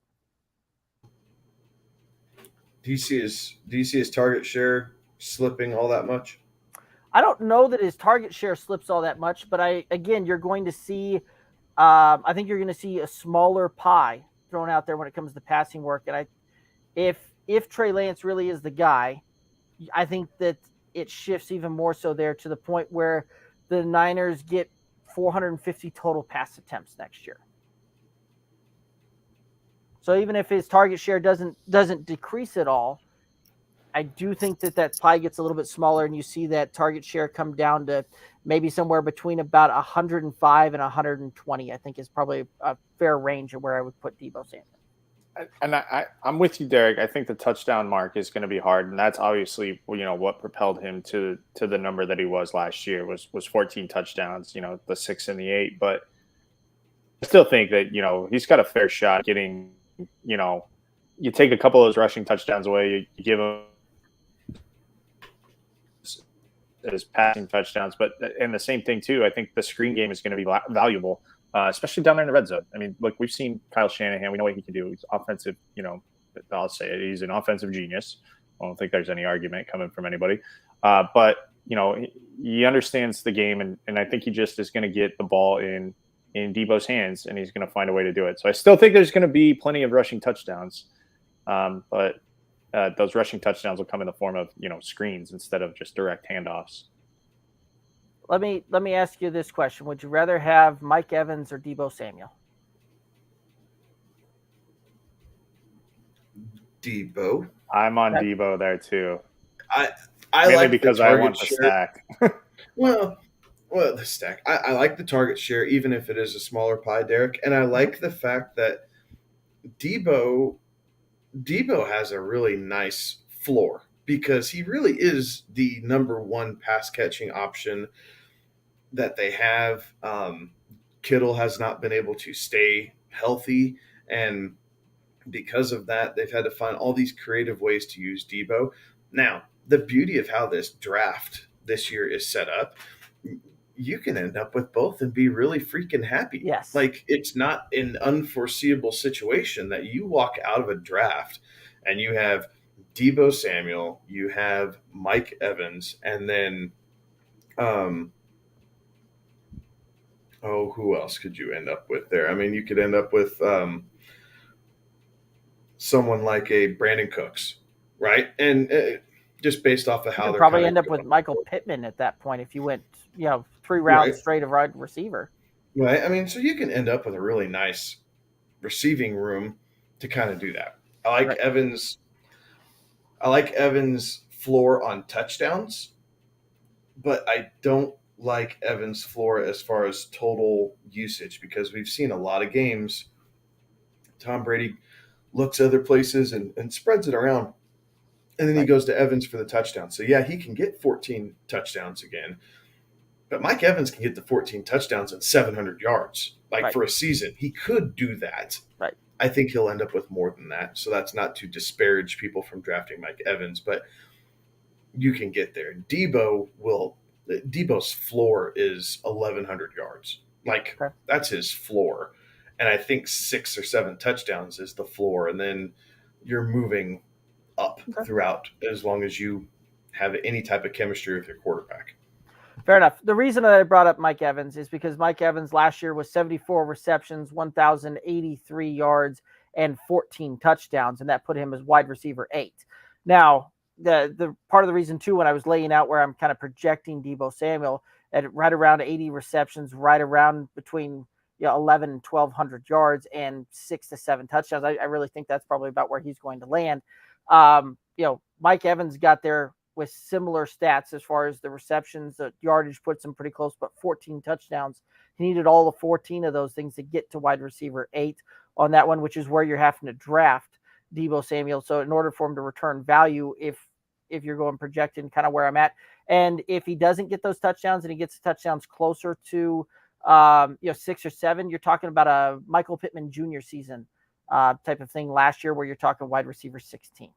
Do you see his target share slipping all that much? I don't know that his target share slips all that much, but you're going to see, I think you're going to see a smaller pie thrown out there when it comes to passing work. And if Trey Lance really is the guy, I think that it shifts even more so there to the point where the Niners get 450 total pass attempts next year. So even if his target share doesn't decrease at all, I do think that pie gets a little bit smaller, and you see that target share come down to maybe somewhere between about 105 and 120. I think is probably a fair range of where I would put Deebo Samuel. I'm with you, Derek. I think the touchdown mark is going to be hard, and that's obviously what propelled him to the number that he was last year was 14 touchdowns. The 6 and the 8, but I still think that he's got a fair shot getting. You take a couple of those rushing touchdowns away, you give him his passing touchdowns, but and the same thing too. I think the screen game is going to be valuable. Especially down there in the red zone. I mean, look, we've seen Kyle Shanahan. We know what he can do. He's offensive, I'll say it. He's an offensive genius. I don't think there's any argument coming from anybody. But, he understands the game, and I think he just is going to get the ball in Deebo's hands, and he's going to find a way to do it. So I still think there's going to be plenty of rushing touchdowns. But those rushing touchdowns will come in the form of, screens instead of just direct handoffs. Let me ask you this question. Would you rather have Mike Evans or Deebo Samuel? Deebo. I'm on Deebo there too. I mainly like because I want the stack. well, the stack. I like the target share, even if it is a smaller pie, Derek. And I like the fact that Deebo has a really nice floor because he really is the number one pass catching option that they have. Kittle has not been able to stay healthy, and because of that, they've had to find all these creative ways to use Deebo. Now, the beauty of how this draft this year is set up, you can end up with both and be really freaking happy. Yes. Like, it's not an unforeseeable situation that you walk out of a draft and you have Deebo Samuel, you have Mike Evans, and then who else could you end up with there? I mean, you could end up with someone like a Brandon Cooks, right? And just based off of how they're probably end up with Michael Pittman at that point if you went, 3 rounds straight of wide receiver. Right. I mean, so you can end up with a really nice receiving room to kind of do that. I like Evans. I like Evans' floor on touchdowns, but I don't like Evans' floor as far as total usage because we've seen a lot of games. Tom Brady looks other places and spreads it around, and then he goes to Evans for the touchdown. So, yeah, he can get 14 touchdowns again, but Mike Evans can get the 14 touchdowns and 700 yards. For a season, he could do that. Right. I think he'll end up with more than that. So that's not to disparage people from drafting Mike Evans, but you can get there. Deebo's floor is 1,100 yards. That's his floor. And I think 6 or 7 touchdowns is the floor. And then you're moving up throughout as long as you have any type of chemistry with your quarterback. Fair enough. The reason that I brought up Mike Evans is because Mike Evans last year was 74 receptions, 1,083 yards, and 14 touchdowns, and that put him as wide receiver 8. Now, the part of the reason, too, when I was laying out where I'm kind of projecting Deebo Samuel at right around 80 receptions, right around between 11 and 1,200 yards and 6 to 7 touchdowns, I really think that's probably about where he's going to land. Mike Evans got there with similar stats as far as the receptions, the yardage puts him pretty close, but 14 touchdowns. He needed all the 14 of those things to get to wide receiver 8 on that one, which is where you're having to draft Deebo Samuel. So in order for him to return value, if you're going projecting kind of where I'm at, and if he doesn't get those touchdowns and he gets the touchdowns closer to 6 or 7, you're talking about a Michael Pittman Jr. season type of thing last year where you're talking wide receiver 16.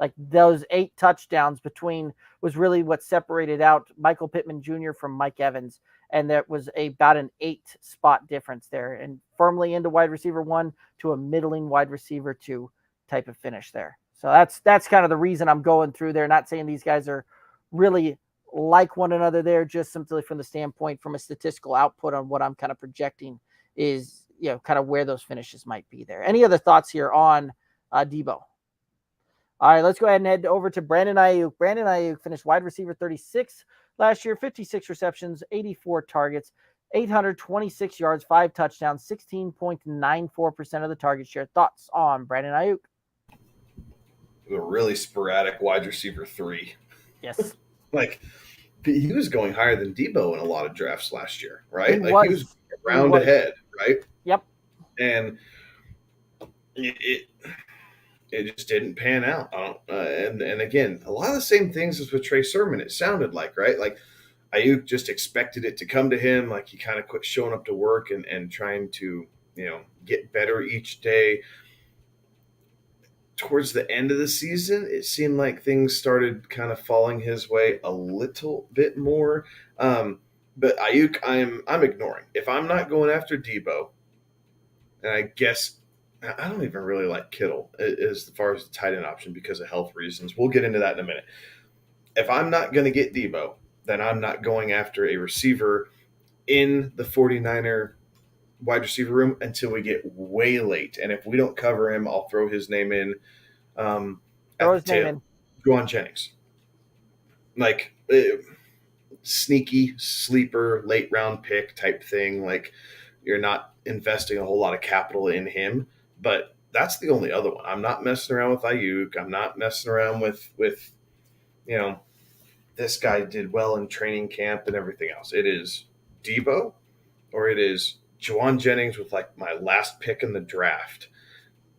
Like those 8 touchdowns between was really what separated out Michael Pittman Jr. from Mike Evans. And that was about an 8 spot difference there, and firmly into wide receiver 1 to a middling wide receiver 2 type of finish there. So that's kind of the reason I'm going through there. Not saying these guys are really like one another there, just simply from the standpoint from a statistical output on what I'm kind of projecting is, kind of where those finishes might be there. Any other thoughts here on Deebo? All right, let's go ahead and head over to Brandon Aiyuk. Brandon Aiyuk finished wide receiver 36 last year, 56 receptions, 84 targets, 826 yards, 5 touchdowns, 16.94% of the target share. Thoughts on Brandon Aiyuk? A really sporadic wide receiver 3. Yes. He was going higher than Deebo in a lot of drafts last year, right? He was a round ahead, right? Yep. And it just didn't pan out. And again, a lot of the same things as with Trey Sermon. It sounded like, right? Like Aiyuk just expected it to come to him. Like he kind of quit showing up to work and trying to, get better each day. Towards the end of the season, it seemed like things started kind of falling his way a little bit more. But Aiyuk, I'm ignoring. If I'm not going after Deebo, and I guess I don't even really like Kittle as far as the tight end option because of health reasons. We'll get into that in a minute. If I'm not going to get Deebo, then I'm not going after a receiver in the 49er wide receiver room until we get way late. And if we don't cover him, I'll throw his name in. Throw his name in. Juwan Jennings. Like sneaky sleeper late round pick type thing. Like you're not investing a whole lot of capital in him, but that's the only other one. I'm not messing around with Aiyuk. I'm not messing around with this guy did well in training camp and everything else. It is Deebo or it is Juwan Jennings with like my last pick in the draft.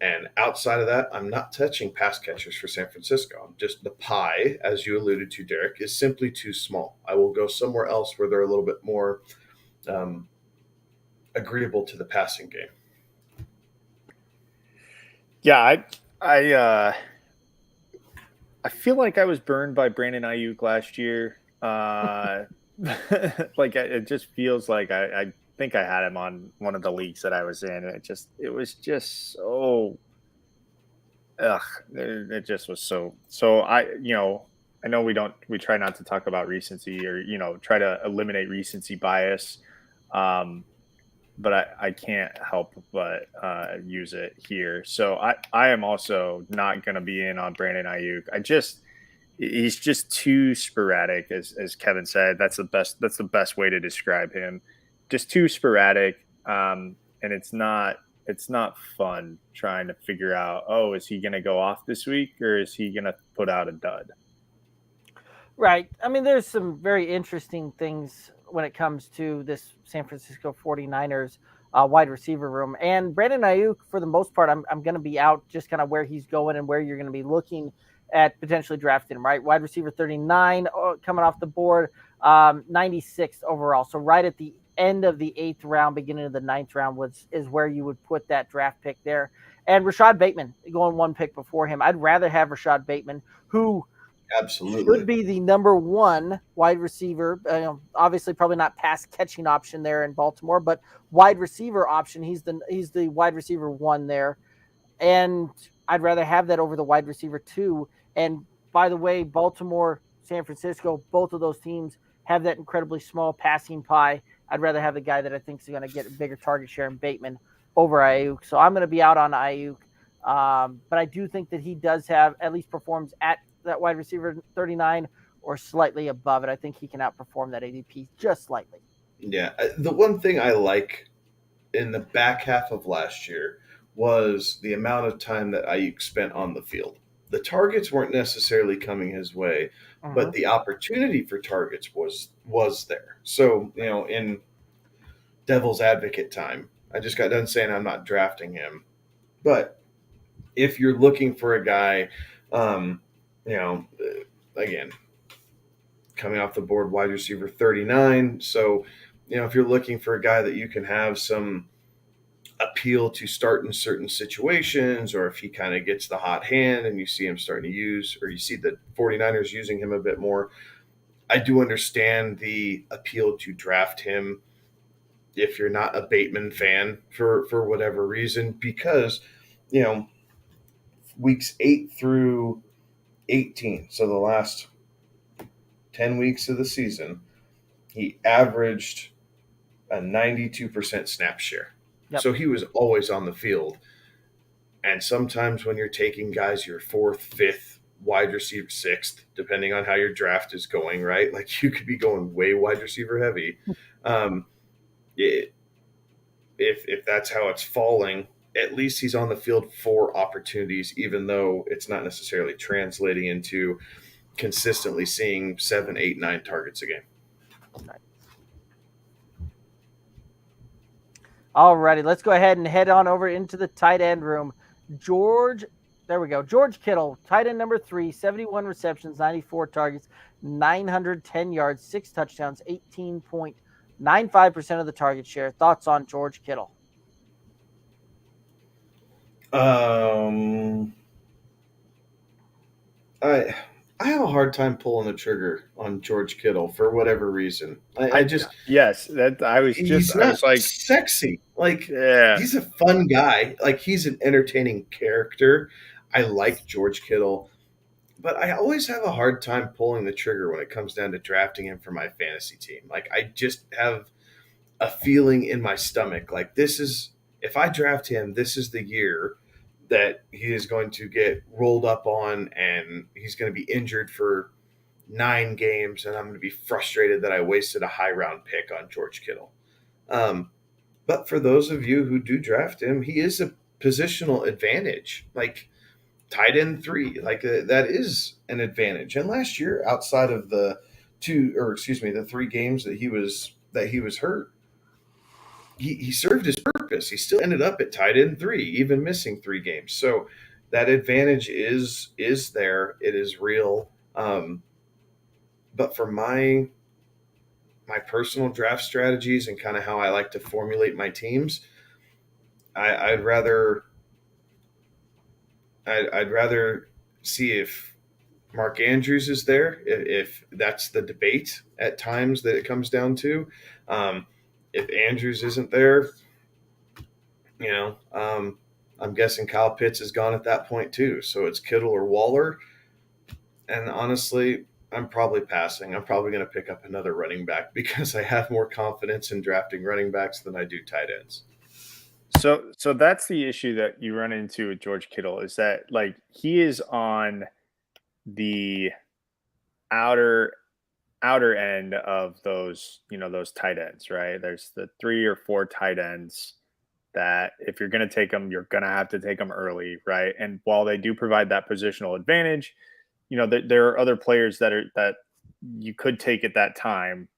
And outside of that, I'm not touching pass catchers for San Francisco. Just the pie, as you alluded to, Derek, is simply too small. I will go somewhere else where they're a little bit more agreeable to the passing game. Yeah, I feel like I was burned by Brandon Aiyuk last year. Like it just feels like I think I had him on one of the leagues that I was in, and it was just so it just was so I know we try not to talk about recency or try to eliminate recency bias, but I can't help but use it here. So I am also not going to be in on Brandon Aiyuk. He's just too sporadic, as Kevin said. That's the best way to describe him. Just too sporadic, and it's not fun trying to figure out, is he going to go off this week or is he going to put out a dud? Right. I mean, there's some very interesting things when it comes to this San Francisco 49ers wide receiver room. And Brandon Aiyuk, for the most part, I'm going to be out just kind of where he's going and where you're going to be looking at potentially drafting him, right? Wide receiver 39 coming off the board, 96th overall. So right at the end of the 8th round, beginning of the 9th round is where you would put that draft pick there. And Rashad Bateman going one pick before him. I'd rather have Rashad Bateman, who absolutely should be the number one wide receiver. Obviously, probably not pass catching option there in Baltimore, but wide receiver option. He's the wide receiver one there, and I'd rather have that over the wide receiver two. And by the way, Baltimore, San Francisco, both of those teams have that incredibly small passing pie. I'd rather have the guy that I think is going to get a bigger target share in Bateman over Aiyuk. So I'm going to be out on Aiyuk. But I do think that he does have, at least performs at that wide receiver 39 or slightly above it. I think he can outperform that ADP just slightly. Yeah. The one thing I like in the back half of last year was the amount of time that Aiyuk spent on the field. The targets weren't necessarily coming his way, but the opportunity for targets was there. So, in devil's advocate time, I just got done saying I'm not drafting him. But if you're looking for a guy, again, coming off the board, wide receiver 39. So, if you're looking for a guy that you can have some appeal to start in certain situations, or if he kind of gets the hot hand and you see him starting to use, or you see the 49ers using him a bit more, I do understand the appeal to draft him if you're not a Bateman fan for whatever reason, because, weeks 8 through 18, so the last 10 weeks of the season, he averaged a 92% snap share. Yep. So he was always on the field. And sometimes when you're taking guys your 4th, 5th, wide receiver 6th, depending on how your draft is going, right? Like you could be going way wide receiver heavy. If that's how it's falling, at least he's on the field for opportunities, even though it's not necessarily translating into consistently seeing 7, 8, 9 targets a game. All righty, let's go ahead and head on over into the tight end room. George Kittle, tight end number 3, 71 receptions, 94 targets, 910 yards, 6 touchdowns, 18.95% of the target share. Thoughts on George Kittle? I have a hard time pulling the trigger on George Kittle for whatever reason. I just he's not sexy. Like, yeah, he's a fun guy. Like, he's an entertaining character. I like George Kittle, but I always have a hard time pulling the trigger when it comes down to drafting him for my fantasy team. Like, I just have a feeling in my stomach. Like, if I draft him, this is the year that he is going to get rolled up on, and he's going to be injured for 9 games, and I'm going to be frustrated that I wasted a high round pick on George Kittle. But for those of you who do draft him, he is a positional advantage, like tight end 3. Like, that is an advantage. And last year, outside of the 3 games that he was hurt, he served his purpose. He still ended up at tight end 3, even missing 3 games. So that advantage is there. It is real. But for my personal draft strategies and kind of how I like to formulate my teams, I'd rather see if Mark Andrews is there, if that's the debate at times that it comes down to. If Andrews isn't there, I'm guessing Kyle Pitts is gone at that point too. So it's Kittle or Waller. And honestly, I'm probably passing. I'm probably going to pick up another running back because I have more confidence in drafting running backs than I do tight ends. So that's the issue that you run into with George Kittle, is that, like, he is on the outer end of those tight ends, right? There's the 3 or 4 tight ends that if you're going to take them, you're going to have to take them early, right? And while they do provide that positional advantage, there are other players that you could take at that time,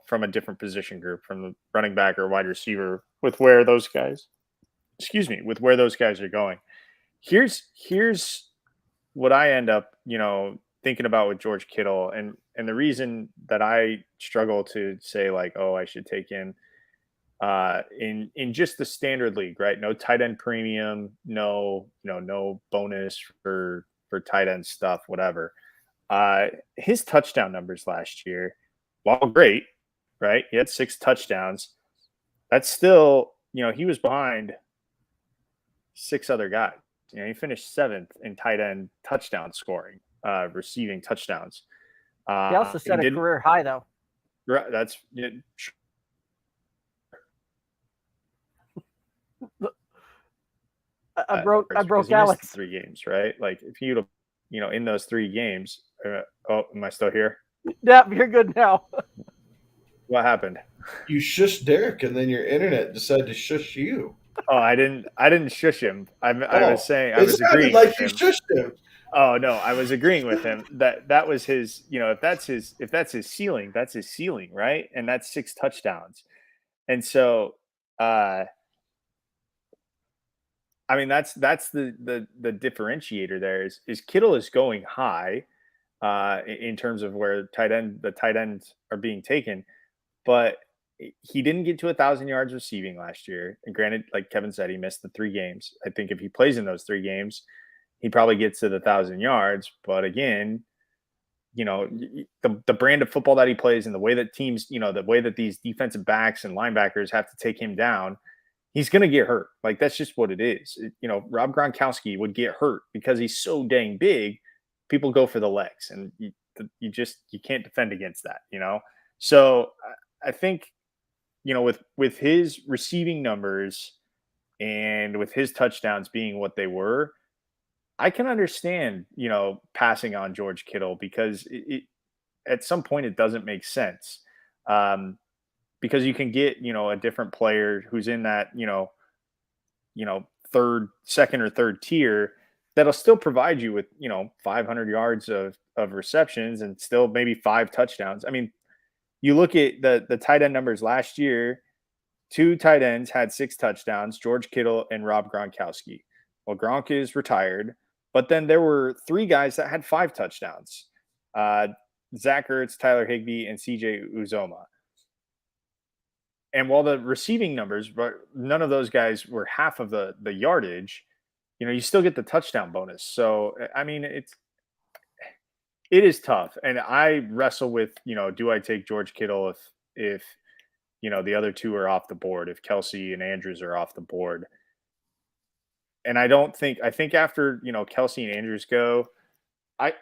from a different position group, from the running back or wide receiver, with where those guys are going. Here's what I end up, thinking about with George Kittle, and the reason that I struggle to say, like, oh, I should take him in just the standard league, right? No tight end premium, no bonus for tight end stuff, whatever. His touchdown numbers last year, while great, right? He had 6 touchdowns. That's still, he was behind 6 other guys. He finished 7th in tight end touchdown scoring, receiving touchdowns. He also set a career high, though. That's I broke Alex. 3 games, right? Like, if you'd have, in those 3 games. Am I still here? Yep, you're good now. What happened? You shushed Derek, and then your internet decided to shush you. Oh, I didn't shush him. I was saying, I was agreeing like with you him. Shushed him. Oh no, I was agreeing with him that was his. If that's his ceiling, that's his ceiling, right? And that's 6 touchdowns. And so, that's the differentiator there is Kittle is going high in terms of where the tight ends are being taken, but he didn't get to 1,000 yards receiving last year. And granted, like Kevin said, he missed the 3 games. I think if he plays in those 3 games, he probably gets to the 1,000 yards. But again, the brand of football that he plays and the way that teams, the way that these defensive backs and linebackers have to take him down, he's going to get hurt. Like, that's just what it is. Rob Gronkowski would get hurt because he's so dang big. People go for the legs, and you can't defend against that, So I think, with his receiving numbers and with his touchdowns being what they were, I can understand, passing on George Kittle, because it at some point it doesn't make sense. Because you can get, a different player who's in that, second or third tier that'll still provide you with, 500 yards of receptions and still maybe 5 touchdowns. I mean, you look at the tight end numbers last year, 2 tight ends had 6 touchdowns, George Kittle and Rob Gronkowski. Well, Gronk is retired, but then there were 3 guys that had 5 touchdowns. Zach Ertz, Tyler Higbee, and CJ Uzoma. And while the receiving numbers, none of those guys were half of the yardage, you still get the touchdown bonus. So, I mean, it is tough. And I wrestle with, do I take George Kittle if the other 2 are off the board, if Kelsey and Andrews are off the board. And I think after, Kelsey and Andrews go, I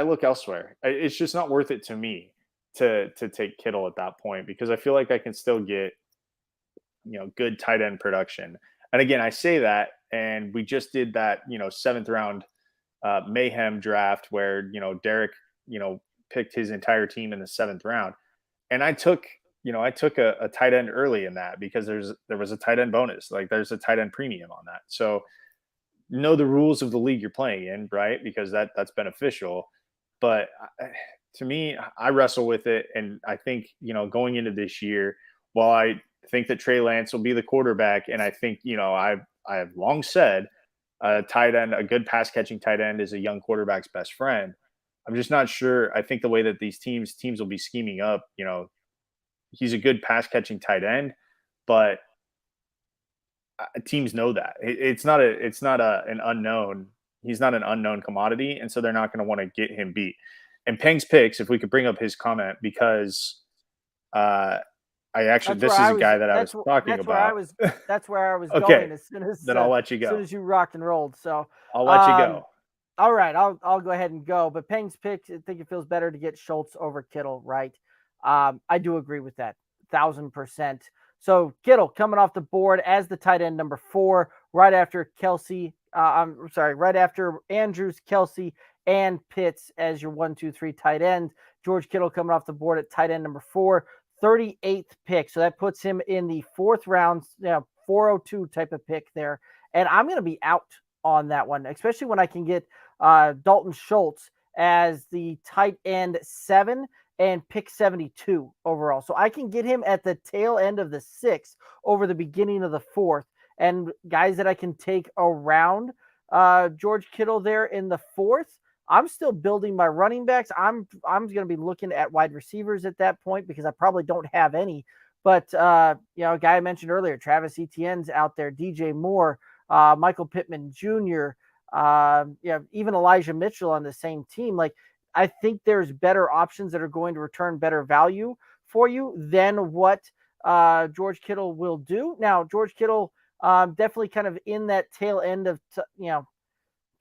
look elsewhere. It's just not worth it to me to take Kittle at that point, because I feel like I can still get, good tight end production. And again, I say that, and we just did that, 7th round mayhem draft where, Derek, picked his entire team in the 7th round. And I took a tight end early in that because there was a tight end bonus. Like, there's a tight end premium on that. So know the rules of the league you're playing in, right? Because that's beneficial. But to me, I wrestle with it. And I think, going into this year, while I think that Trey Lance will be the quarterback, and I think, I have long said a tight end, a good pass catching tight end is a young quarterback's best friend. I'm just not sure. I think the way that these teams will be scheming up, he's a good pass catching tight end, but teams know that it's not an unknown. He's not an unknown commodity. And so they're not going to want to get him beat. And Peng's picks, if we could bring up his comment, because this is a guy that I was talking about. That's where I was okay. going as soon as then I'll let you go. As soon as you rocked and rolled. So I'll let you go. All right, I'll go ahead and go. But Peng's pick, I think it feels better to get Schultz over Kittle, right? I do agree with that, 1,000%. So Kittle coming off the board as the tight end number 4, right after right after Andrews, Kelsey, and Pitts as your 1, 2, 3 tight end. George Kittle coming off the board at tight end number 4, 38th pick. So that puts him in the 4th round, 402 type of pick there. And I'm going to be out on that one, especially when I can get Dalton Schultz as the tight end 7 and pick 72 overall. So I can get him at the tail end of the 6th over the beginning of the 4th. And guys that I can take around George Kittle there in the 4th. I'm still building my running backs. I'm going to be looking at wide receivers at that point because I probably don't have any. But, a guy I mentioned earlier, Travis Etienne's out there, DJ Moore, Michael Pittman Jr., even Elijah Mitchell on the same team. Like, I think there's better options that are going to return better value for you than what George Kittle will do. Now, George Kittle definitely kind of in that tail end of,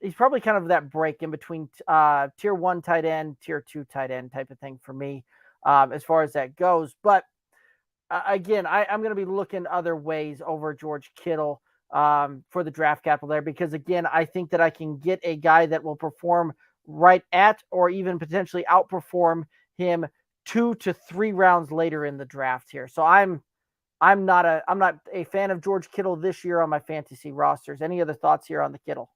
he's probably kind of that break in between tier 1 tight end, tier 2 tight end type of thing for me as far as that goes. But again, I'm going to be looking other ways over George Kittle for the draft capital there, because again, I think that I can get a guy that will perform right at or even potentially outperform him 2 to 3 rounds later in the draft here. So I'm not a fan of George Kittle this year on my fantasy rosters. Any other thoughts here on the Kittle?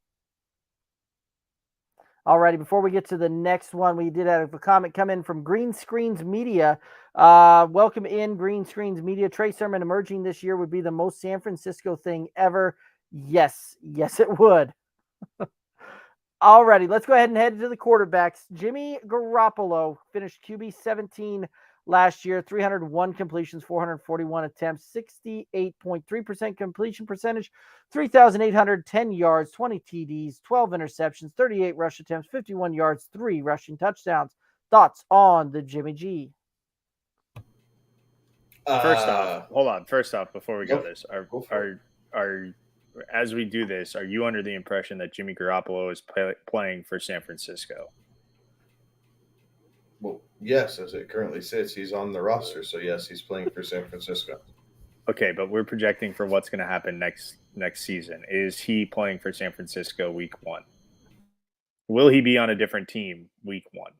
Alrighty, before we get to the next one, we did have a comment come in from Green Screens Media. Welcome in, Green Screens Media. Trey Sermon emerging this year would be the most San Francisco thing ever. Yes, it would. Alrighty, let's go ahead and head to the quarterbacks. Jimmy Garoppolo finished QB 17 last year, 301 completions, 441 attempts, 68.3% completion percentage, 3,810 yards, 20 TDs, 12 interceptions, 38 rush attempts, 51 yards, 3 rushing touchdowns. Thoughts on the Jimmy G? First off, hold on. First off, before we go this, as we do this, are you under the impression that Jimmy Garoppolo is playing for San Francisco? Well, yes, as it currently sits, he's on the roster. So, yes, he's playing for San Francisco. Okay, but we're projecting for what's going to happen next season. Is he playing for San Francisco week 1? Will he be on a different team week 1?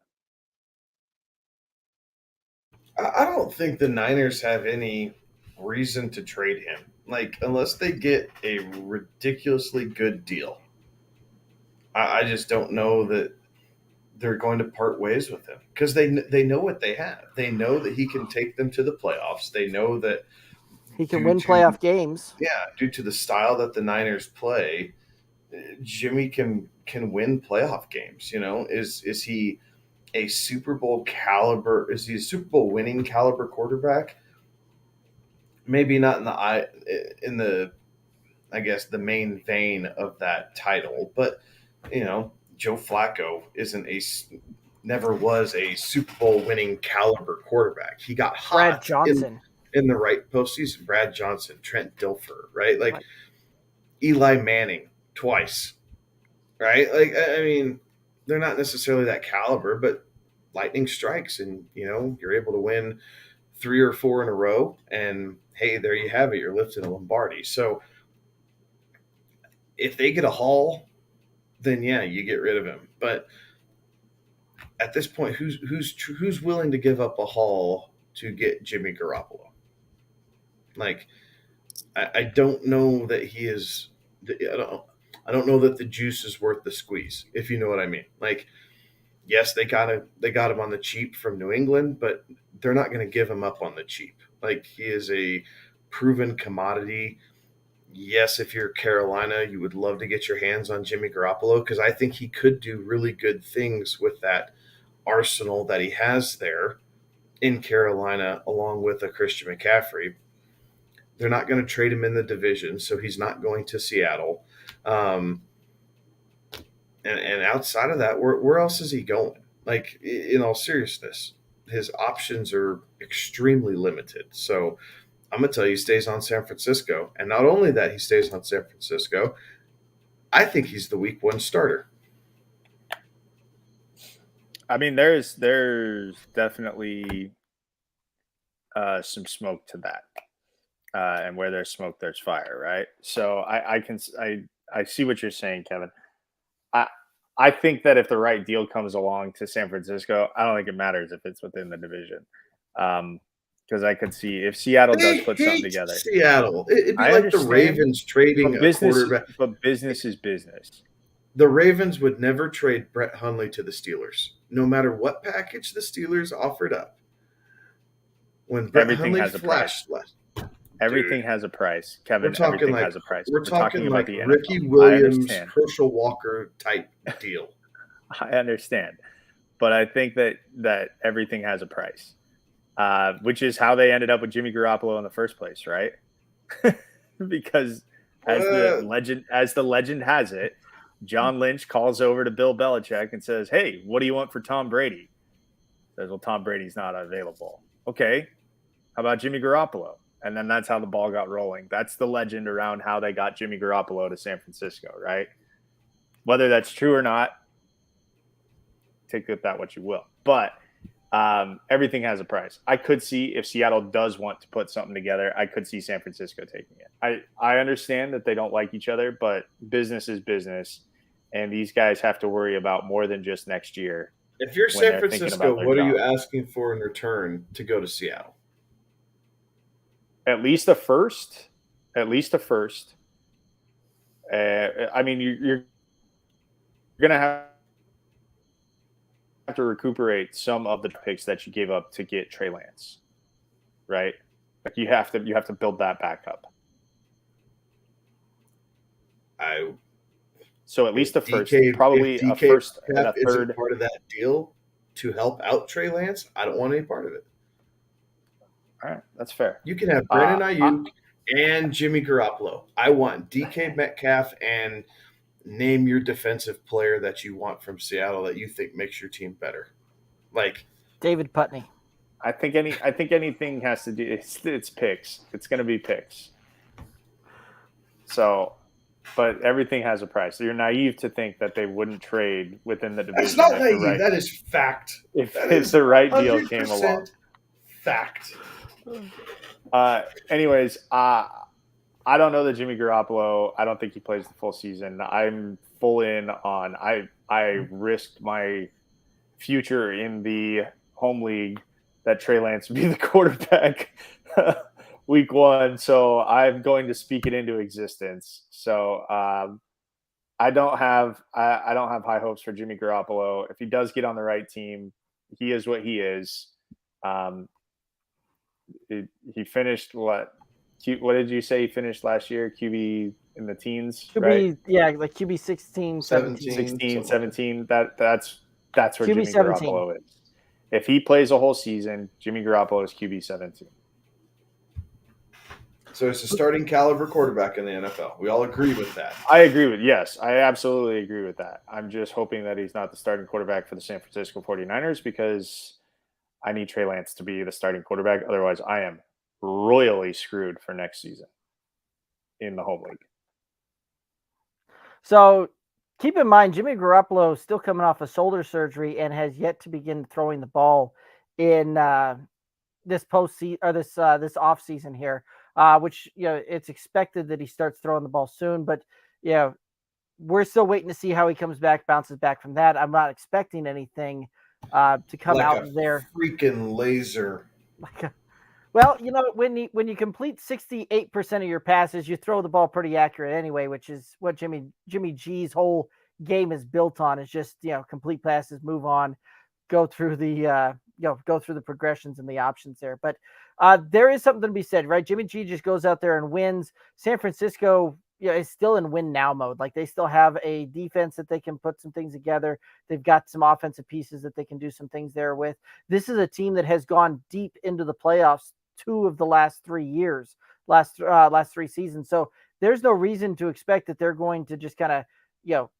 I don't think the Niners have any reason to trade him. Like, unless they get a ridiculously good deal. I just don't know that they're going to part ways with him because they know what they have. They know that he can take them to the playoffs. They know that he can win playoff games. Yeah, due to the style that the Niners play, Jimmy can win playoff games. Is he a Super Bowl caliber? Is he a Super Bowl winning caliber quarterback? Maybe not in the I guess the main vein of that title, but Joe Flacco never was a Super Bowl winning caliber quarterback. He got hot Brad Johnson in the right postseason. Brad Johnson, Trent Dilfer, right? Like Eli Manning twice, right? Like, I mean, they're not necessarily that caliber, but lightning strikes, and you're able to win 3 or 4 in a row, and hey, there you have it. You're lifting a Lombardi. So if they get a haul, then yeah, you get rid of him. But at this point, who's willing to give up a haul to get Jimmy Garoppolo? Like, I don't know that he is. I don't know that the juice is worth the squeeze, if you know what I mean. Like, yes, they got him on the cheap from New England, but they're not going to give him up on the cheap. Like, he is a proven commodity. Yes, if you're Carolina, you would love to get your hands on Jimmy Garoppolo because I think he could do really good things with that arsenal that he has there in Carolina, along with a Christian McCaffrey. They're not going to trade him in the division, so he's not going to Seattle. And outside of that, where else is he going? Like, in all seriousness, his options are extremely limited. So I'm going to tell you, he stays on San Francisco. And not only that he stays on San Francisco, I think he's the week 1 starter. I mean, there's definitely some smoke to that. And where there's smoke, there's fire, right? So I see what you're saying, Kevin. I think that if the right deal comes along to San Francisco, I don't think it matters if it's within the division. Because I could see if Seattle does put something together. Seattle. It'd be like the Ravens trading a quarterback. But business is business. The Ravens would never trade Brett Hundley to the Steelers, no matter what package the Steelers offered up. When Brett Hundley flashed last. Everything has a price, Kevin. Everything has a price. We're talking about the Ricky NFL. Williams, Herschel Walker type deal. I understand, but I think that everything has a price, which is how they ended up with Jimmy Garoppolo in the first place, right? Because as the legend has it, John Lynch calls over to Bill Belichick and says, "Hey, what do you want for Tom Brady?" Says, "Well, Tom Brady's not available." Okay, how about Jimmy Garoppolo? And then that's how the ball got rolling. That's the legend around how they got Jimmy Garoppolo to San Francisco, right? Whether that's true or not, take that what you will. But everything has a price. I could see if Seattle does want to put something together, I could see San Francisco taking it. I understand that they don't like each other, but business is business. And these guys have to worry about more than just next year. If you're San Francisco, what are you asking for in return to go to Seattle? At least a first. I mean, you're going to have to recuperate some of the picks that you gave up to get Trey Lance, right? Like you have to build that back up. So at least a first, probably a first and a third. Part of that deal to help out Trey Lance, I don't want any part of it. All right, that's fair. You can have Brandon Aiyuk and Jimmy Garoppolo. I want DK Metcalf and name your defensive player that you want from Seattle that you think makes your team better. Like David Putney. I think anything has to do. It's picks. It's going to be picks. So, but everything has a price. So you're naive to think that they wouldn't trade within the division. That's not naive. That is fact. If the right deal came along. Fact. Anyways, I don't know that Jimmy Garoppolo. I don't think he plays the full season. I'm full in on. I risked my future in the home league that Trey Lance would be the quarterback week 1. So I'm going to speak it into existence. So I don't have high hopes for Jimmy Garoppolo. If he does get on the right team, he is what he is. He finished What did you say he finished last year? QB in the teens, QB, right? Yeah, like QB 16, 17. 16, 17. That's where QB Jimmy 17. Garoppolo is. If he plays a whole season, Jimmy Garoppolo is QB 17. So it's a starting caliber quarterback in the NFL. We all agree with that. Yes, I absolutely agree with that. I'm just hoping that he's not the starting quarterback for the San Francisco 49ers because I need Trey Lance to be the starting quarterback. Otherwise, I am royally screwed for next season in the home league. So keep in mind, Jimmy Garoppolo is still coming off a shoulder surgery and has yet to begin throwing the ball in this postseason or this off season here. Which it's expected that he starts throwing the ball soon, but we're still waiting to see how he comes back, bounces back from that. I'm not expecting anything to come like out a there. Freaking laser. Well, when you complete 68% of your passes, you throw the ball pretty accurate anyway, which is what Jimmy G's whole game is built on. Is just complete passes, move on, go through the go through the progressions and the options there. But there is something to be said, right? Jimmy G just goes out there and wins. San Francisco is still in win now mode. Like they still have a defense that they can put some things together. They've got some offensive pieces that they can do some things there with. This is a team that has gone deep into the playoffs 2 of the last 3 years, last 3 seasons. So there's no reason to expect that they're going to just kind of,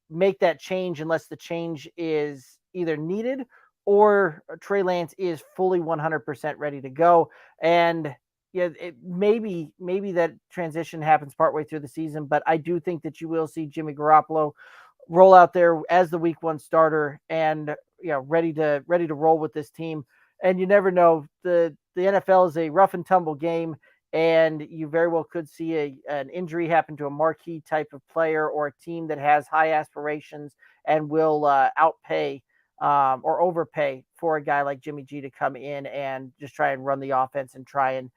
make that change unless the change is either needed or Trey Lance is fully 100% ready to go. And maybe that transition happens partway through the season, but I do think that you will see Jimmy Garoppolo roll out there as the week 1 starter and ready to roll with this team. And you never know, the NFL is a rough and tumble game, and you very well could see an injury happen to a marquee type of player or a team that has high aspirations and will outpay or overpay for a guy like Jimmy G to come in and just try and run the offense and try and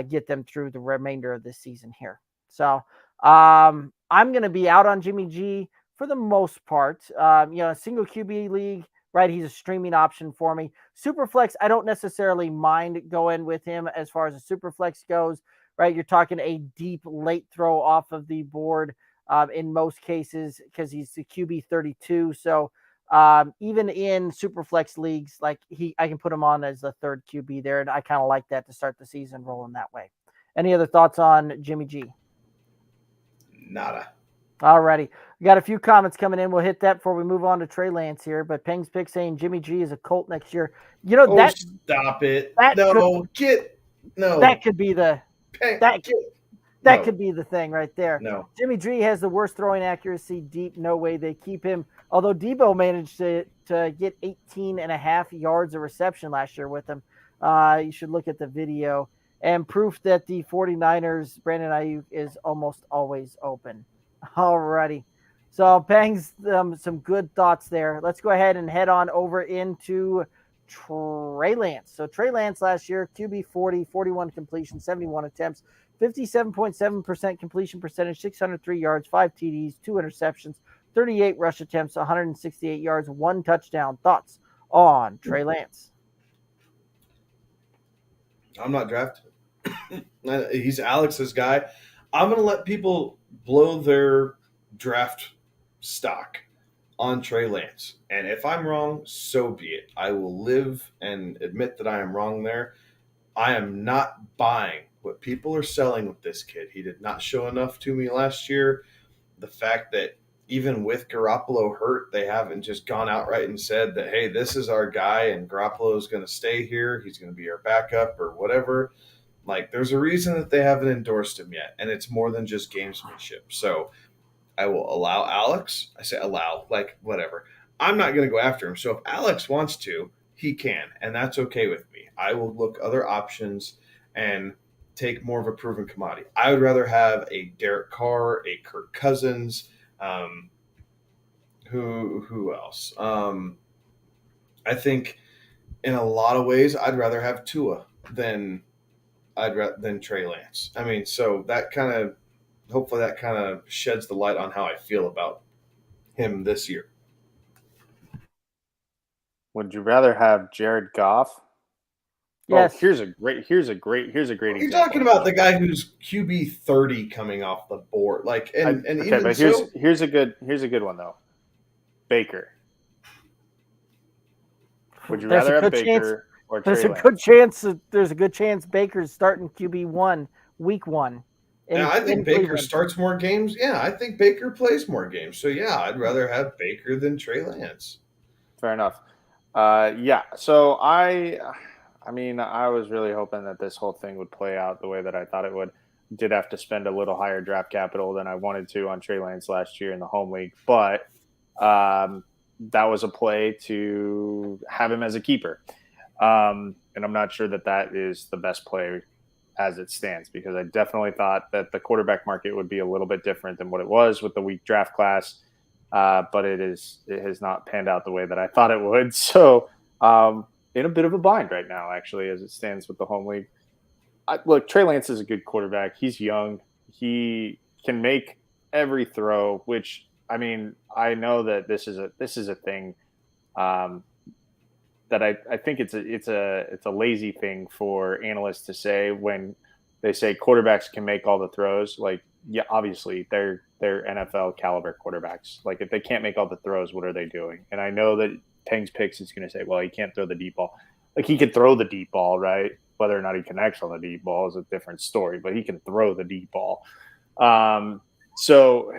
get them through the remainder of this season here. So I'm going to be out on Jimmy G for the most part. A single QB league, right? He's a streaming option for me. Superflex, I don't necessarily mind going with him as far as a superflex goes, right? You're talking a deep late throw off of the board in most cases because he's the QB 32. So even in superflex leagues, I can put him on as the 3rd QB there, and I kind of like that to start the season rolling that way. Any other thoughts on Jimmy G? Nada. Alrighty. We got a few comments coming in. We'll hit that before we move on to Trey Lance here. But Peng's Pick saying Jimmy G is a Colt next year. Stop it. That could be the that could be the thing right there. No. Jimmy G has the worst throwing accuracy deep. No way they keep him. Although Deebo managed to get 18.5 yards of reception last year with him. You should look at the video. And proof that the 49ers, Brandon Aiyuk, is almost always open. Alrighty. So Peng's some good thoughts there. Let's go ahead and head on over into Trey Lance. So Trey Lance last year, QB 40, 41 completion, 71 attempts, 57.7% completion percentage, 603 yards, 5 TDs, 2 interceptions, 38 rush attempts, 168 yards, 1 touchdown. Thoughts on Trey Lance? I'm not drafting. He's Alex's guy. I'm going to let people blow their draft stock on Trey Lance. And if I'm wrong, so be it. I will live and admit that I am wrong there. I am not buying what people are selling with this kid. He did not show enough to me last year. The fact that even with Garoppolo hurt, they haven't just gone outright and said that, hey, this is our guy and Garoppolo is going to stay here. He's going to be our backup or whatever. There's a reason that they haven't endorsed him yet, and it's more than just gamesmanship. So I will allow Alex. I say allow, whatever. I'm not going to go after him. So if Alex wants to, he can, and that's okay with me. I will look other options and take more of a proven commodity. I would rather have a Derek Carr, a Kirk Cousins. Who else? I think in a lot of ways, I'd rather have Tua than Trey Lance. I mean, so that hopefully that kind of sheds the light on how I feel about him this year. Would you rather have Jared Goff Yes. Oh, here's a great You're example. talking about the guy who's QB 30 coming off the board, like, and okay, even but here's a good one though. Baker. Would you rather have Baker or Trey Lance? There's a good chance Baker's starting QB1 week 1. Yeah, I think Baker starts more games. Yeah, I think Baker plays more games. So yeah, I'd rather have Baker than Trey Lance. Fair enough. Yeah. So I mean, I was really hoping that this whole thing would play out the way that I thought it would. Did have to spend a little higher draft capital than I wanted to on Trey Lance last year in the home league, but that was a play to have him as a keeper. And I'm not sure that is the best play as it stands, because I definitely thought that the quarterback market would be a little bit different than what it was with the weak draft class. But it has not panned out the way that I thought it would. So in a bit of a bind right now, actually, as it stands with the home league. Look, Trey Lance is a good quarterback. He's young. He can make every throw, which, I mean, I know that this is a thing that I think it's a lazy thing for analysts to say when they say quarterbacks can make all the throws. Like, yeah, obviously they're NFL caliber quarterbacks. Like, if they can't make all the throws, what are they doing? And I know that Tang's Picks is going to say, well, he can't throw the deep ball. Like, he could throw the deep ball, right? Whether or not he connects on the deep ball is a different story, but he can throw the deep ball. So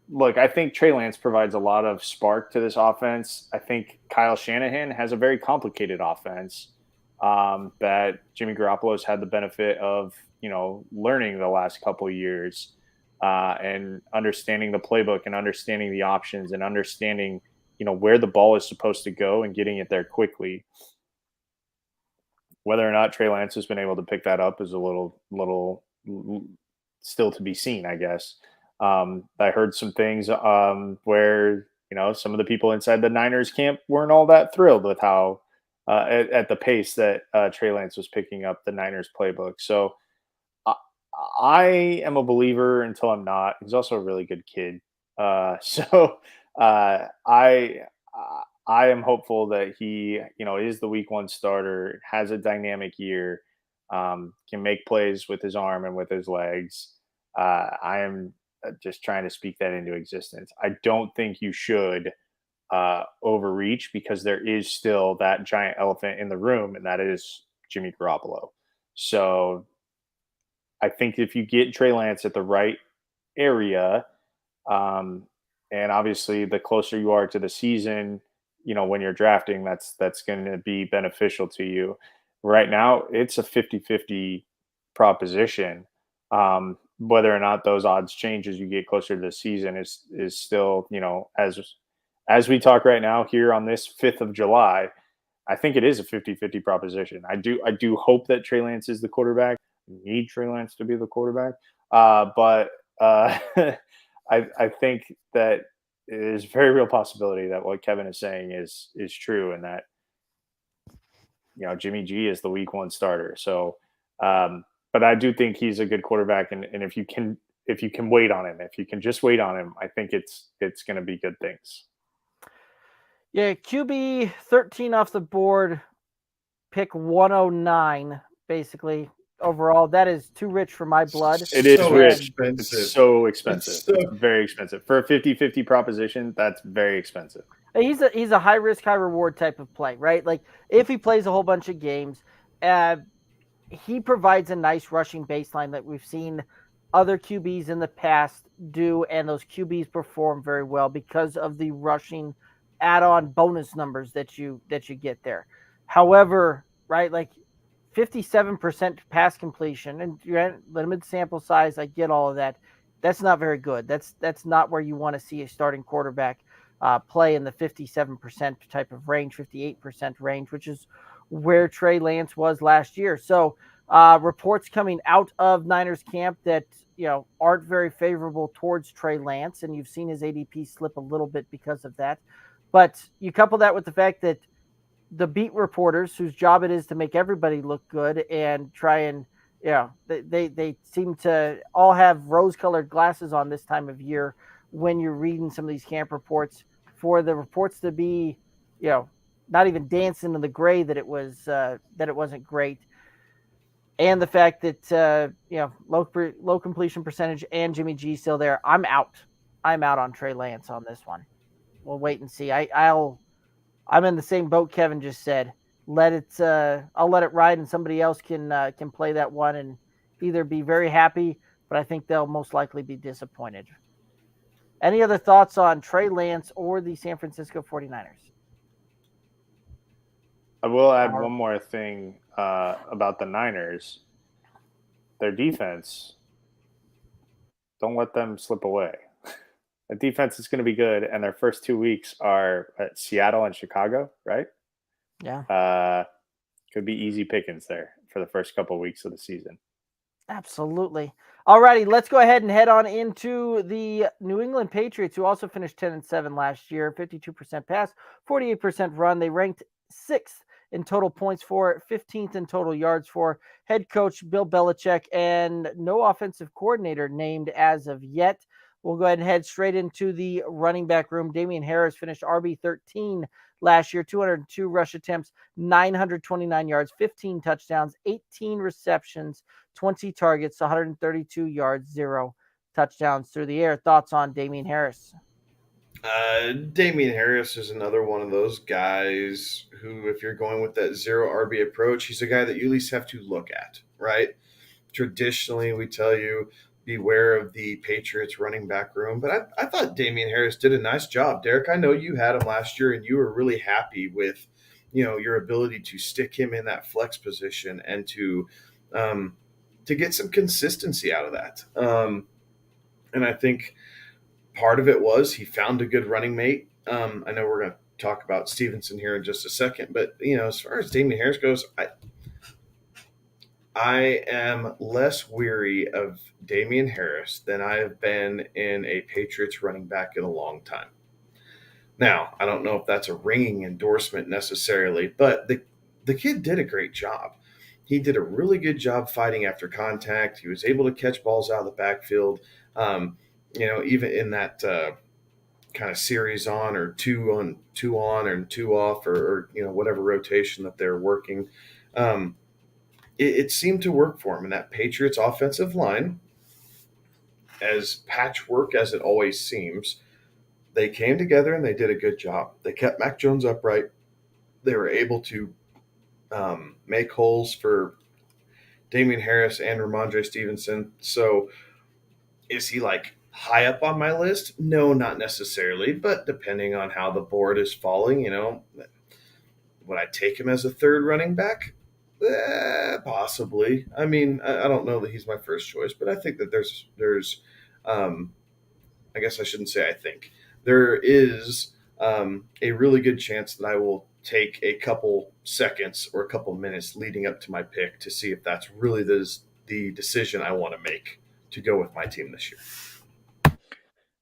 look, I think Trey Lance provides a lot of spark to this offense. I think Kyle Shanahan has a very complicated offense that Jimmy Garoppolo's had the benefit of, learning the last couple of years and understanding the playbook and understanding the options and understanding, where the ball is supposed to go and getting it there quickly. Whether or not Trey Lance has been able to pick that up is a little still to be seen, I guess. I heard some things where, some of the people inside the Niners camp weren't all that thrilled with how at the pace that Trey Lance was picking up the Niners playbook. So I am a believer until I'm not. He's also a really good kid. I am hopeful that he, is the week 1 starter, has a dynamic year, can make plays with his arm and with his legs. I am just trying to speak that into existence. I don't think you should overreach, because there is still that giant elephant in the room, and that is Jimmy Garoppolo. So I think if you get Trey Lance at the right area, and obviously the closer you are to the season, when you're drafting, that's going to be beneficial to you. Right now, it's a 50-50 proposition. Whether or not those odds change as you get closer to the season is still, as we talk right now here on this 5th of July, I think it is a 50-50 proposition. I do hope that Trey Lance is the quarterback. We need Trey Lance to be the quarterback. But I think that there's a very real possibility that what Kevin is saying is true, and that, Jimmy G is the week 1 starter. So, but I do think he's a good quarterback, and if you can wait on him, if you can just wait on him, I think it's going to be good things. Yeah, QB 13 off the board, pick 109, basically. Overall, that is too rich for my blood. It is rich. It's so expensive. It's very expensive. For a 50-50 proposition, that's very expensive. He's a high risk, high reward type of play, right? Like, if he plays a whole bunch of games, he provides a nice rushing baseline that we've seen other QBs in the past do, and those QBs perform very well because of the rushing add-on bonus numbers that you get there. However, right, like 57% pass completion, and you're limited sample size, I get all of that. That's not very good. That's not where you want to see a starting quarterback play in the 57% type of range, 58% range, which is where Trey Lance was last year. So reports coming out of Niners camp that, aren't very favorable towards Trey Lance, and you've seen his ADP slip a little bit because of that. But you couple that with the fact that the beat reporters, whose job it is to make everybody look good and try and, they seem to all have rose-colored glasses on this time of year when you're reading some of these camp reports. For the reports to be, not even dancing in the gray that it wasn't great. And the fact that low completion percentage and Jimmy G still there, I'm out on Trey Lance on this one. We'll wait and see. I'm in the same boat Kevin just said. I'll let it ride, and somebody else can play that one and either be very happy, but I think they'll most likely be disappointed. Any other thoughts on Trey Lance or the San Francisco 49ers? I will add one more thing about the Niners. Their defense, don't let them slip away. The defense is going to be good, and their first 2 weeks are at Seattle and Chicago, right? Yeah. Could be easy pickings there for the first couple of weeks of the season. Absolutely. All righty, let's go ahead and head on into the New England Patriots, who also finished 10-7 last year, 52% pass, 48% run. They ranked 6th in total points for, 15th in total yards for. Head coach Bill Belichick, and no offensive coordinator named as of yet. We'll go ahead and head straight into the running back room. Damien Harris finished RB13 last year, 202 rush attempts, 929 yards, 15 touchdowns, 18 receptions, 20 targets, 132 yards, 0 touchdowns through the air. Thoughts on Damien Harris? Damien Harris is another one of those guys who, if you're going with that zero RB approach, he's a guy that you at least have to look at, right? Traditionally, we tell you, beware of the Patriots running back room. But I thought Damien Harris did a nice job. Derek, I know you had him last year, and you were really happy with, your ability to stick him in that flex position and to get some consistency out of that. And I think part of it was he found a good running mate. I know we're going to talk about Stevenson here in just a second, but as far as Damien Harris goes, I am less weary of Damien Harris than I have been in a Patriots running back in a long time. Now, I don't know if that's a ringing endorsement necessarily, but the kid did a great job. He did a really good job fighting after contact. He was able to catch balls out of the backfield. Even in that kind of series on or two on and two off or whatever rotation that they're working. It seemed to work for him. And that Patriots offensive line, as patchwork as it always seems, they came together and they did a good job. They kept Mac Jones upright. They were able to make holes for Damien Harris and Rhamondre Stevenson. So is he high up on my list? No, not necessarily. But depending on how the board is falling, would I take him as a third running back? Possibly. I mean, I don't know that he's my first choice, but I think that there's I guess I shouldn't say I think. There is a really good chance that I will take a couple seconds or a couple minutes leading up to my pick to see if that's really the decision I want to make to go with my team this year.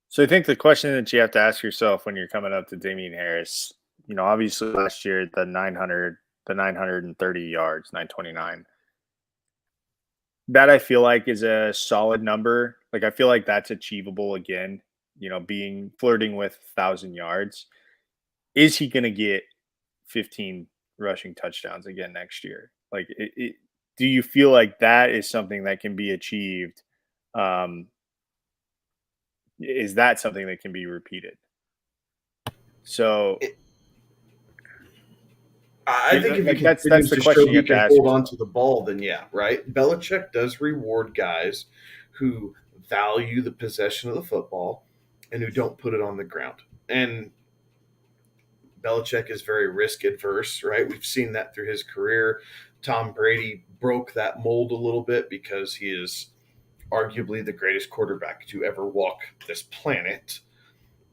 So I think the question that you have to ask yourself when you're coming up to Damien Harris, obviously last year, the 930 yards, 929. That I feel like is a solid number. I feel like that's achievable again, flirting with 1,000 yards. Is he going to get 15 rushing touchdowns again next year? Do you feel like that is something that can be achieved? Is that something that can be repeated? So I think if you that's the question you have to ask. Hold on to the ball, then yeah, right. Belichick does reward guys who value the possession of the football and who don't put it on the ground. And Belichick is very risk adverse, right? We've seen that through his career. Tom Brady broke that mold a little bit because he is arguably the greatest quarterback to ever walk this planet.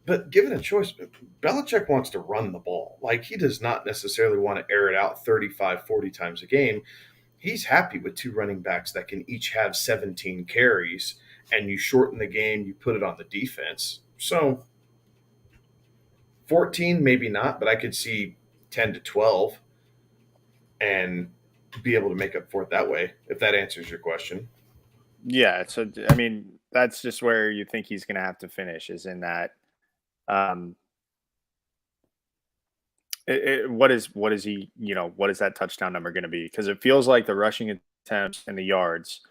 But given a choice, Belichick wants to run the ball. He does not necessarily want to air it out 35, 40 times a game. He's happy with two running backs that can each have 17 carries, and you shorten the game, you put it on the defense. So 14, maybe not, but I could see 10 to 12 and be able to make up for it that way, if that answers your question. Yeah, so, that's just where you think he's going to have to finish, is in that what is he? What is that touchdown number going to be? Because it feels like the rushing attempts and the yards,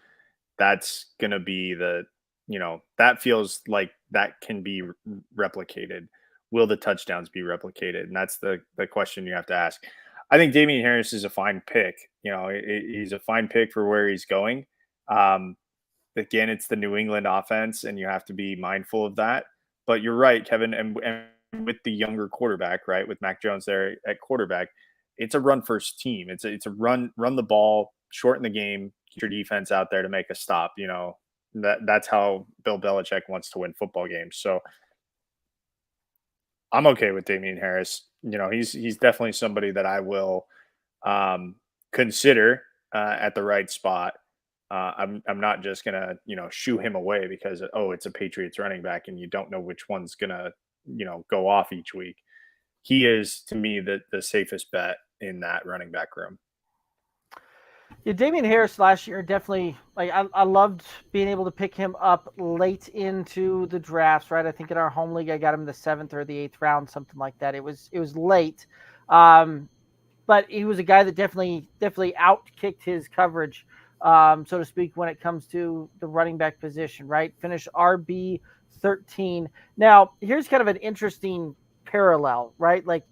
that's going to be that feels like that can be replicated. Will the touchdowns be replicated? And that's the question you have to ask. I think Damien Harris is a fine pick. He's a fine pick for where he's going. Again, it's the New England offense, and you have to be mindful of that. But you're right, Kevin, and with the younger quarterback, right, with Mac Jones there at quarterback, it's a run first team. It's a run the ball, shorten the game, get your defense out there to make a stop. That's how Bill Belichick wants to win football games. So I'm okay with Damien Harris. He's definitely somebody that I will consider at the right spot. I'm not just gonna shoo him away because it's a Patriots running back and you don't know which one's gonna go off each week. He is, to me, the safest bet in that running back room. Yeah, Damien Harris last year definitely, I loved being able to pick him up late into the drafts, right? I think in our home league I got him in the 7th or the 8th round, something like that. It was late, but he was a guy that definitely outkicked his coverage, so to speak, when it comes to the running back position, right? Finished RB 13. Now, here's kind of an interesting parallel, right? Like,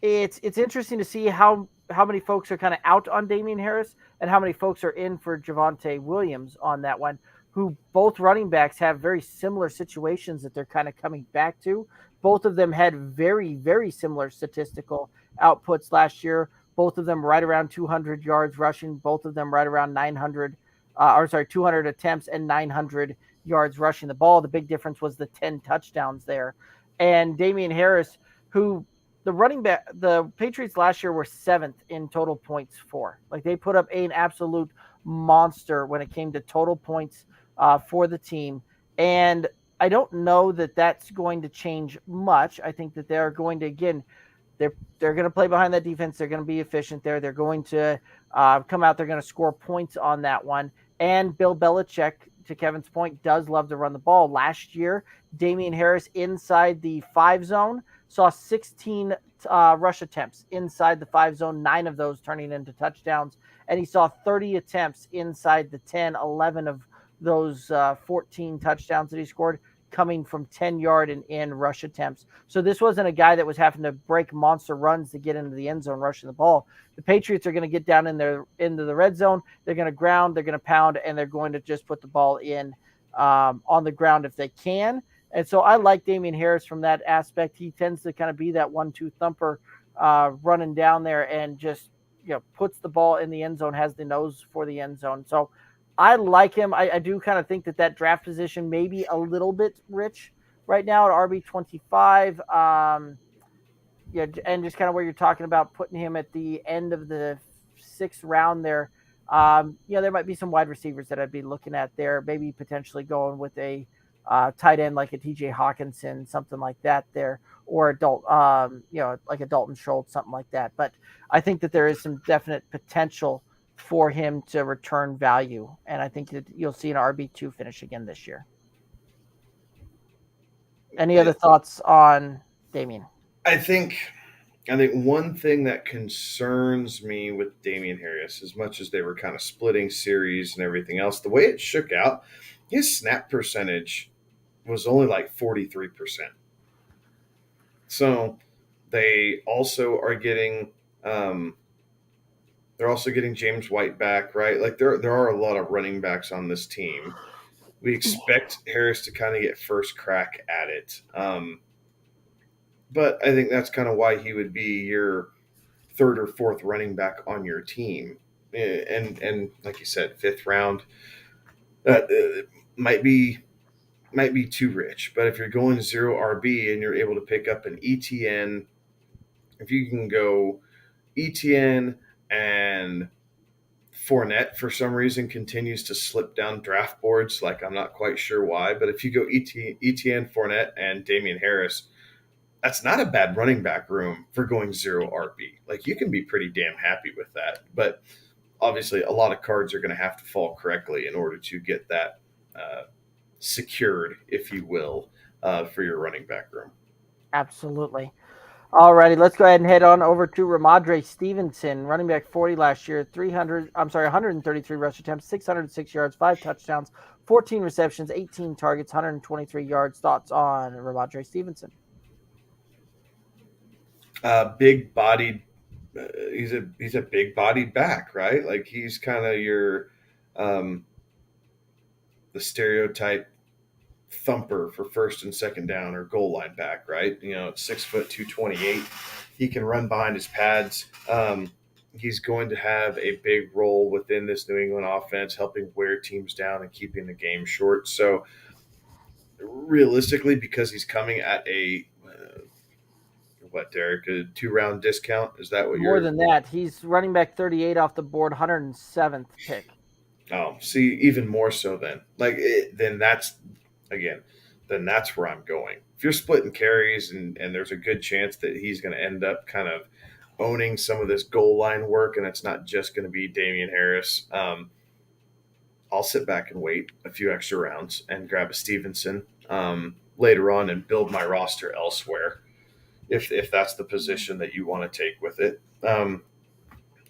it's interesting to see how many folks are kind of out on Damien Harris and how many folks are in for Javonte Williams on that one, who both running backs have very similar situations that they're kind of coming back to. Both of them had very, very similar statistical outputs last year. Both of them right around 200 yards rushing. Both of them right around 200 attempts and 900 yards rushing the ball. The big difference was the 10 touchdowns there. And Damien Harris, who the Patriots last year were 7th in total points for. Like, they put up an absolute monster when it came to total points for the team. And I don't know that that's going to change much. I think that they're going to, again, they're going to play behind that defense. They're going to be efficient there. They're going to come out. They're going to score points on that one. And Bill Belichick, to Kevin's point, does love to run the ball. Last year, Damien Harris inside the 5 zone saw 16 rush attempts inside the 5 zone, 9 of those turning into touchdowns. And he saw 30 attempts inside the 10, 11 of those 14 touchdowns that he scored coming from 10-yard and in rush attempts. So this wasn't a guy that was having to break monster runs to get into the end zone rushing the ball. The Patriots are going to get down into the red zone. They're going to ground, they're going to pound, and they're going to just put the ball in on the ground if they can. And so I like Damien Harris from that aspect. He tends to kind of be that 1-2 thumper running down there and just puts the ball in the end zone, has the nose for the end zone. So I like him. I do kind of think that draft position may be a little bit rich right now at RB 25. And just kind of where you're talking about putting him at the end of the 6th round there. There might be some wide receivers that I'd be looking at there, maybe potentially going with a tight end like a TJ Hawkinson, something like that there, or like a Dalton Schultz, something like that. But I think that there is some definite potential for him to return value, and I think that you'll see an RB2 finish again this year. Any other thoughts on Damien? I think one thing that concerns me with Damien Harris, as much as they were kind of splitting series and everything else, the way it shook out, his snap percentage was only like 43%. So they also are getting James White back, right? Like there are a lot of running backs on this team. We expect Harris to kind of get first crack at it. But I think that's kind of why he would be your 3rd or 4th running back on your team. And like you said, 5th round might be too rich. But if you're going 0 RB and you're able to pick up an ETN, if you can go ETN and Fournette for some reason continues to slip down draft boards, like I'm not quite sure why, but if you go ETN, Fournette, and Damien Harris, that's not a bad running back room for going 0 RB. Like, you can be pretty damn happy with that. But obviously a lot of cards are going to have to fall correctly in order to get that secured, if you will, for your running back room. Absolutely. All righty, let's go ahead and head on over to Rhamondre Stevenson, running back 40 last year, 133 rush attempts, 606 yards, 5 touchdowns, 14 receptions, 18 targets, 123 yards. Thoughts on Rhamondre Stevenson? Big bodied. He's a big bodied back, right? Like he's kind of your the stereotype thumper for first and second down or goal line back, right? 6 foot 228. He can run behind his pads. He's going to have a big role within this New England offense, helping wear teams down and keeping the game short. So realistically, because he's coming at a Derek, a 2-round discount? Is that what More than that? He's running back 38 off the board, 107th pick. Oh, see, even more so then. Then that's where I'm going. If you're splitting carries and there's a good chance that he's going to end up kind of owning some of this goal line work and it's not just going to be Damien Harris, I'll sit back and wait a few extra rounds and grab a Stevenson later on and build my roster elsewhere if that's the position that you want to take with it.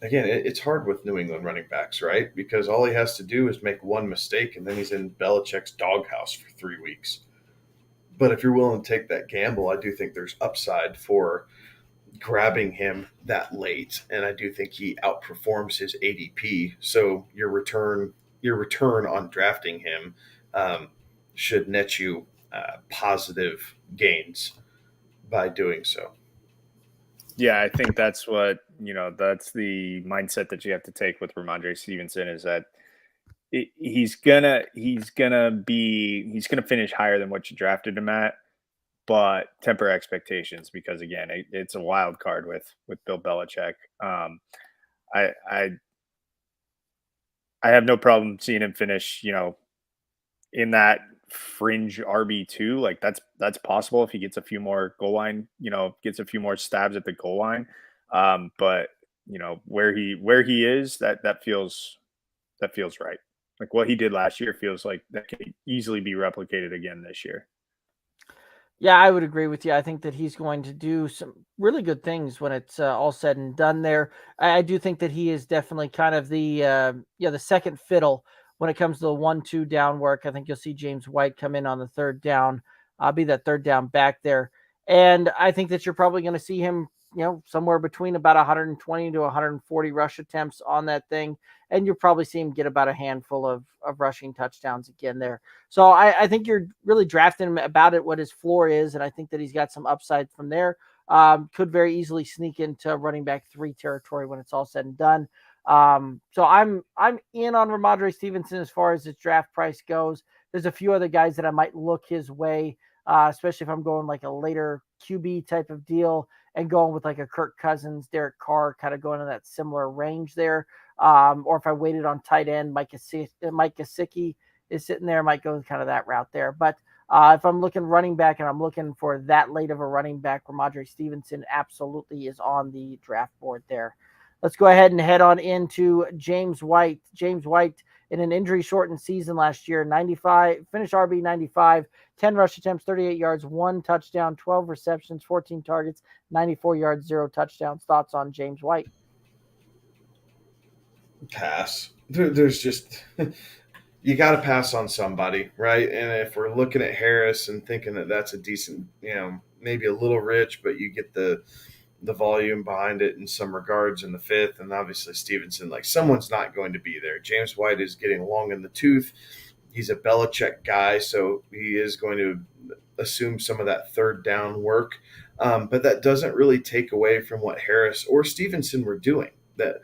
Again, it's hard with New England running backs, right? Because all he has to do is make one mistake, and then he's in Belichick's doghouse for 3 weeks. But if you're willing to take that gamble, I do think there's upside for grabbing him that late, and I do think he outperforms his ADP. So your return on drafting him should net you positive gains by doing so. Yeah, I think that's what, that's the mindset that you have to take with Rhamondre Stevenson is that he's gonna finish higher than what you drafted him at, but temper expectations because again, it's a wild card with Bill Belichick. I have no problem seeing him finish, in that fringe RB2. Like that's possible if he gets a few more goal line, gets a few more stabs at the goal line. But where he is, that feels right. Like what he did last year feels like that could easily be replicated again this year. Yeah, I would agree with you. I think that he's going to do some really good things when it's all said and done there. I do think that he is definitely kind of the second fiddle when it comes to the 1-2 down work. I think you'll see James White come in on the third down. I'll be that third down back there. And I think that you're probably going to see him, somewhere between about 120 to 140 rush attempts on that thing. And you'll probably see him get about a handful of rushing touchdowns again there. So I think you're really drafting him about what his floor is. And I think that he's got some upside from there. Could very easily sneak into running back 3 territory when it's all said and done. So I'm in on Rhamondre Stevenson as far as his draft price goes. There's a few other guys that I might look his way, especially if I'm going like a later QB type of deal and going with like a Kirk Cousins, Derek Carr, kind of going in that similar range there. Or if I waited on tight end, Mike Gesicki is sitting there, I might go kind of that route there. But if I'm looking running back and I'm looking for that late of a running back, Rhamondre Stevenson absolutely is on the draft board there. Let's go ahead and head on into James White. James White in an injury-shortened season last year, 95, finished RB 95, 10 rush attempts, 38 yards, 1 touchdown, 12 receptions, 14 targets, 94 yards, 0 touchdowns. Thoughts on James White? Pass. There's just you got to pass on somebody, right? And if we're looking at Harris and thinking that that's a decent, maybe a little rich, but you get the volume behind it in some regards in the 5th, and obviously Stevenson, like someone's not going to be there. James White is getting long in the tooth. He's a Belichick guy, so he is going to assume some of that third down work. But that doesn't really take away from what Harris or Stevenson were doing. That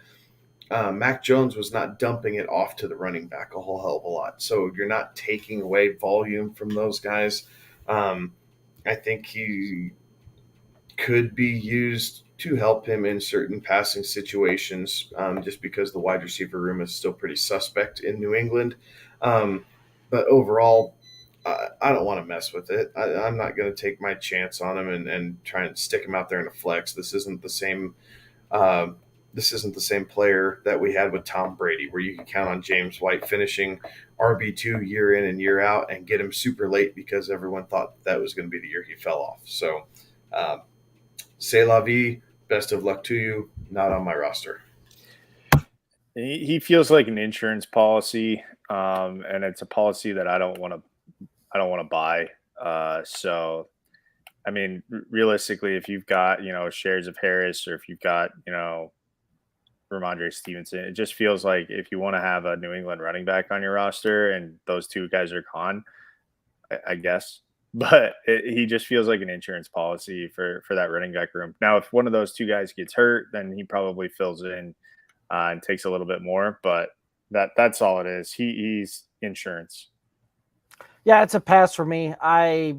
Mac Jones was not dumping it off to the running back a whole hell of a lot. So you're not taking away volume from those guys. I think he could be used to help him in certain passing situations, just because the wide receiver room is still pretty suspect in New England. But overall, I don't want to mess with it. I'm not going to take my chance on him and try and stick him out there in a flex. This isn't the same. This isn't the same player that we had with Tom Brady, where you can count on James White finishing RB2 year in and year out and get him super late because everyone thought that was going to be the year he fell off. So C'est la vie. Best of luck to you. Not on my roster. He feels like an insurance policy, and it's a policy that I don't want to buy. So, I mean, realistically, if you've got shares of Harris, or if you've got Rhamondre Stevenson, it just feels like if you want to have a New England running back on your roster, and those two guys are gone, I guess. But he just feels like an insurance policy for that running back room. Now, if one of those two guys gets hurt, then he probably fills in and takes a little bit more. But that's all it is. He's insurance. Yeah, it's a pass for me. I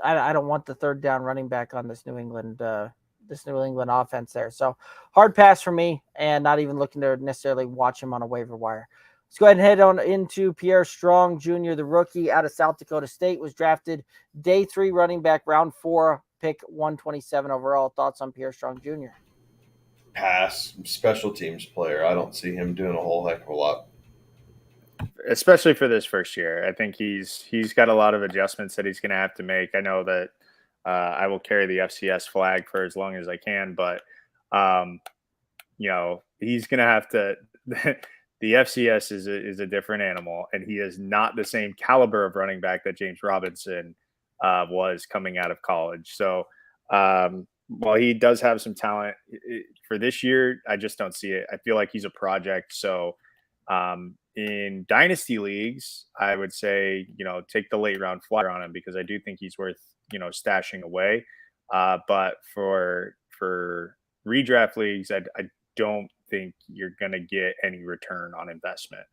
don't want the third down running back on this New England offense there. So hard pass for me, and not even looking to necessarily watch him on a waiver wire. Let's go ahead and head on into Pierre Strong Jr., the rookie out of South Dakota State, was drafted day 3 running back, round 4, pick 127 overall. Thoughts on Pierre Strong Jr.? Pass. Special teams player. I don't see him doing a whole heck of a lot. Especially for this first year. I think he's got a lot of adjustments that he's going to have to make. I know that I will carry the FCS flag for as long as I can, but he's going to have to the FCS is a different animal, and he is not the same caliber of running back that James Robinson was coming out of college. So while he does have some talent for this year, I just don't see it. I feel like he's a project. So in dynasty leagues, I would say, take the late round flyer on him, because I do think he's worth, stashing away. But for redraft leagues, I don't think you're going to get any return on investment.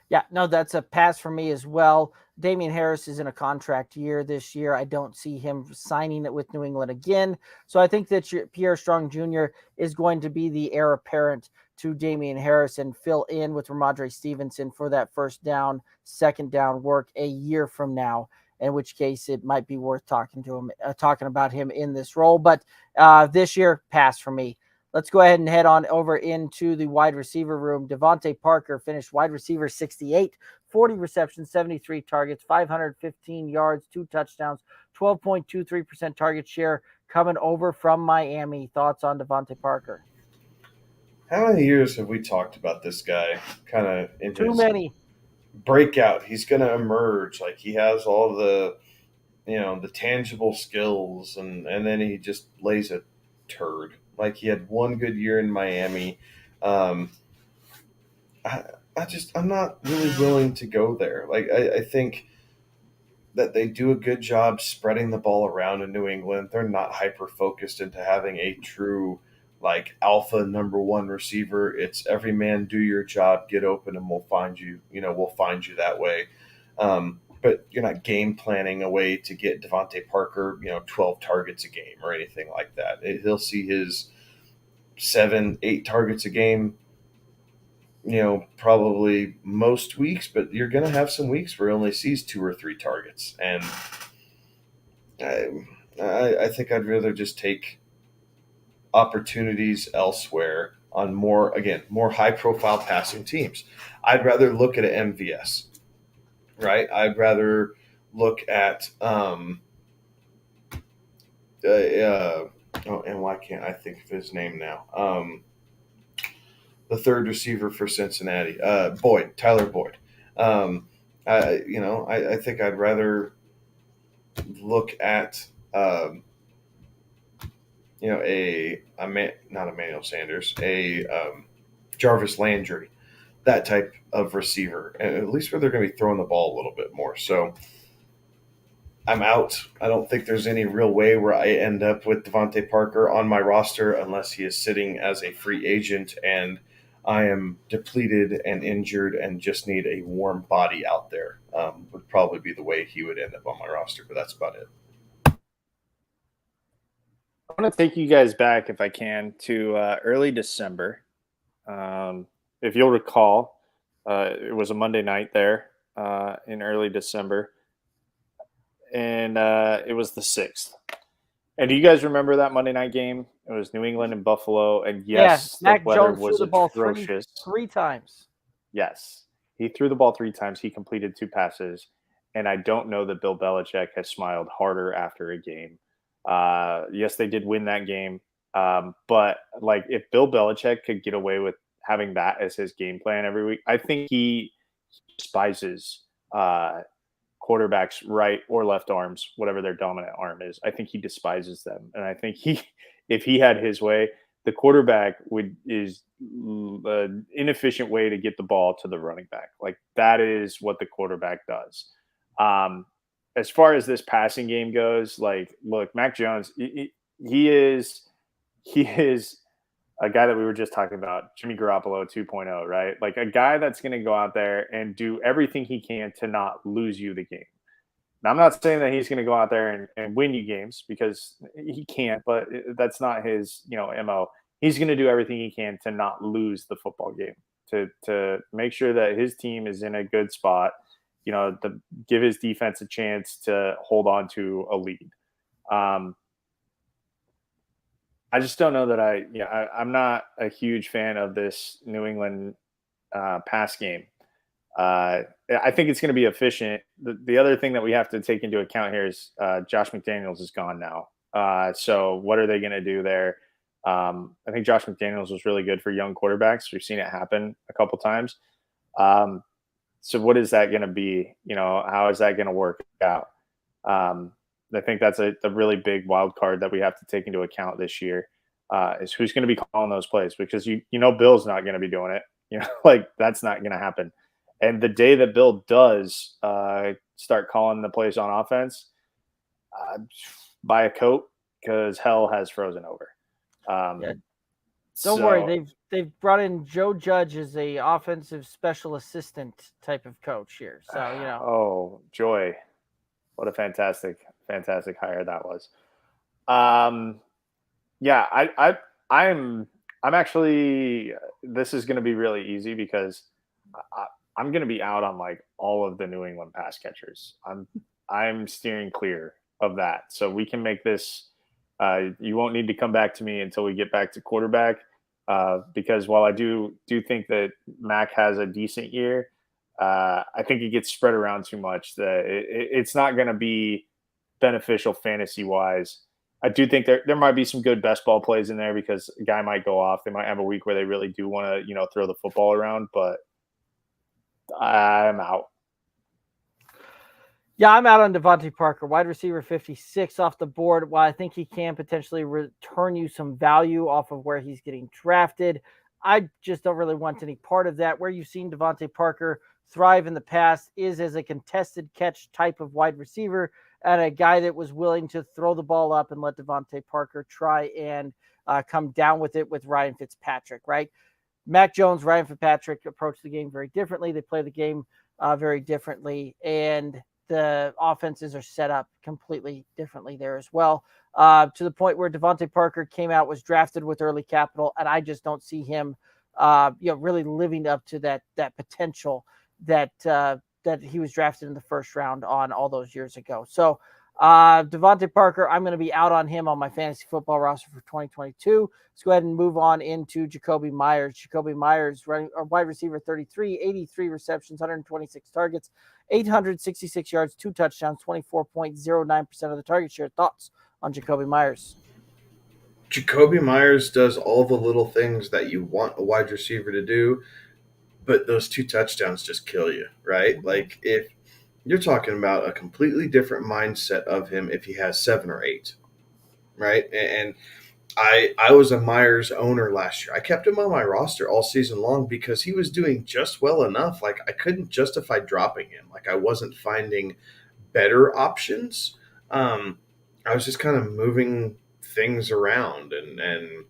Yeah, no, that's a pass for me as well. Damien Harris is in a contract year this year. I don't see him signing it with New England again. So I think that Pierre Strong Jr. is going to be the heir apparent to Damien Harris and fill in with Rhamondre Stevenson for that first down, second down work a year from now, in which case it might be worth talking about him in this role. But this year, pass for me. Let's go ahead and head on over into the wide receiver room. DeVante Parker finished wide receiver 68, 40 receptions, 73 targets, 515 yards, 2 touchdowns, 12.23% target share coming over from Miami. Thoughts on DeVante Parker? How many years have we talked about this guy kind of in Too his many. breakout? He's going to emerge. Like, he has all the, the tangible skills, and then he just lays a turd. Like, he had one good year in Miami. I'm not really willing to go there. Like, I think that they do a good job spreading the ball around in New England. They're not hyper-focused into having a true, like, alpha number 1 receiver. It's every man do your job, get open, and we'll find you. We'll find you that way. But you're not game planning a way to get DeVante Parker, 12 targets a game or anything like that. He'll see his 7-8 targets a game, probably most weeks, but you're going to have some weeks where he only sees 2 or 3 targets. And I think I'd rather just take opportunities elsewhere on more high-profile passing teams. I'd rather look at an MVS. Right, I'd rather look at and why can't I think of his name now? The third receiver for Cincinnati, Tyler Boyd. I think I'd rather look at not Emmanuel Sanders, Jarvis Landry. That type of receiver, and at least where they're going to be throwing the ball a little bit more. So I'm out. I don't think there's any real way where I end up with DeVante Parker on my roster unless he is sitting as a free agent and I am depleted and injured and just need a warm body out there. Would probably be the way he would end up on my roster, but that's about it. I want to take you guys back, if I can, to early December. If you'll recall, it was a Monday night there in early December, and it was the 6th. And do you guys remember that Monday night game? It was New England and Buffalo, and yes, Mac the weather Jones was threw the ball atrocious. three times. Yes, he threw the ball 3 times. He completed 2 passes, and I don't know that Bill Belichick has smiled harder after a game Yes, they did win that game. But like if Bill Belichick could get away with having that as his game plan every week, I think he despises quarterbacks' right or left arms, whatever their dominant arm is. I think he despises them. And I think if he had his way, the quarterback is an inefficient way to get the ball to the running back. Like that is what the quarterback does. As far as this passing game goes, like, look, Mac Jones, he is a guy that we were just talking about, Jimmy Garoppolo 2.0, right? Like a guy that's going to go out there and do everything he can to not lose you the game. Now, I'm not saying that he's going to go out there and win you games because he can't, but that's not his, MO. He's going to do everything he can to not lose the football game, to make sure that his team is in a good spot, to give his defense a chance to hold on to a lead. I just don't know that I'm not a huge fan of this New England pass game. I think it's going to be efficient. The other thing that we have to take into account here is Josh McDaniels is gone now. So what are they going to do there? I think Josh McDaniels was really good for young quarterbacks. We've seen it happen a couple times. So what is that going to be? How is that going to work out? I think that's a really big wild card that we have to take into account this year is who's going to be calling those plays, because Bill's not going to be doing it. Like that's not going to happen. And the day that Bill does start calling the plays on offense, buy a coat because hell has frozen over. Don't worry, they've brought in Joe Judge as a offensive special assistant type of coach here. So Oh, joy! What a fantastic hire that was. I'm actually. This is going to be really easy because I'm going to be out on like all of the New England pass catchers. I'm steering clear of that, so we can make this. You won't need to come back to me until we get back to quarterback, because while I do think that Mac has a decent year, I think it gets spread around too much. That it's not going to be beneficial fantasy wise. I do think there might be some good best ball plays in there because a guy might go off. They might have a week where they really do want to throw the football around, but I'm out. Yeah, I'm out on DeVante Parker, wide receiver 56 off the board. While I think he can potentially return you some value off of where he's getting drafted, I just don't really want any part of that. Where you've seen DeVante Parker thrive in the past is as a contested catch type of wide receiver and a guy that was willing to throw the ball up and let DeVante Parker try and come down with it with Ryan Fitzpatrick, right? Mac Jones, Ryan Fitzpatrick approach the game very differently. They play the game very differently, and the offenses are set up completely differently there as well, to the point where DeVante Parker came out, was drafted with early capital, and I just don't see him, really living up to that potential that he was drafted in the first round on all those years ago. So DeVante Parker, I'm going to be out on him on my fantasy football roster for 2022. Let's go ahead and move on into Jakobi Meyers. Jakobi Meyers, wide receiver 33, 83 receptions, 126 targets, 866 yards, 2 touchdowns, 24.09% of the target share. Thoughts on Jakobi Meyers? Jakobi Meyers does all the little things that you want a wide receiver to do, but those 2 touchdowns just kill you, right? Like if you're talking about a completely different mindset of him if he has 7 or 8, right? And I was a Myers owner last year. I kept him on my roster all season long because he was doing just well enough. Like I couldn't justify dropping him. Like I wasn't finding better options. I was just kind of moving things around, and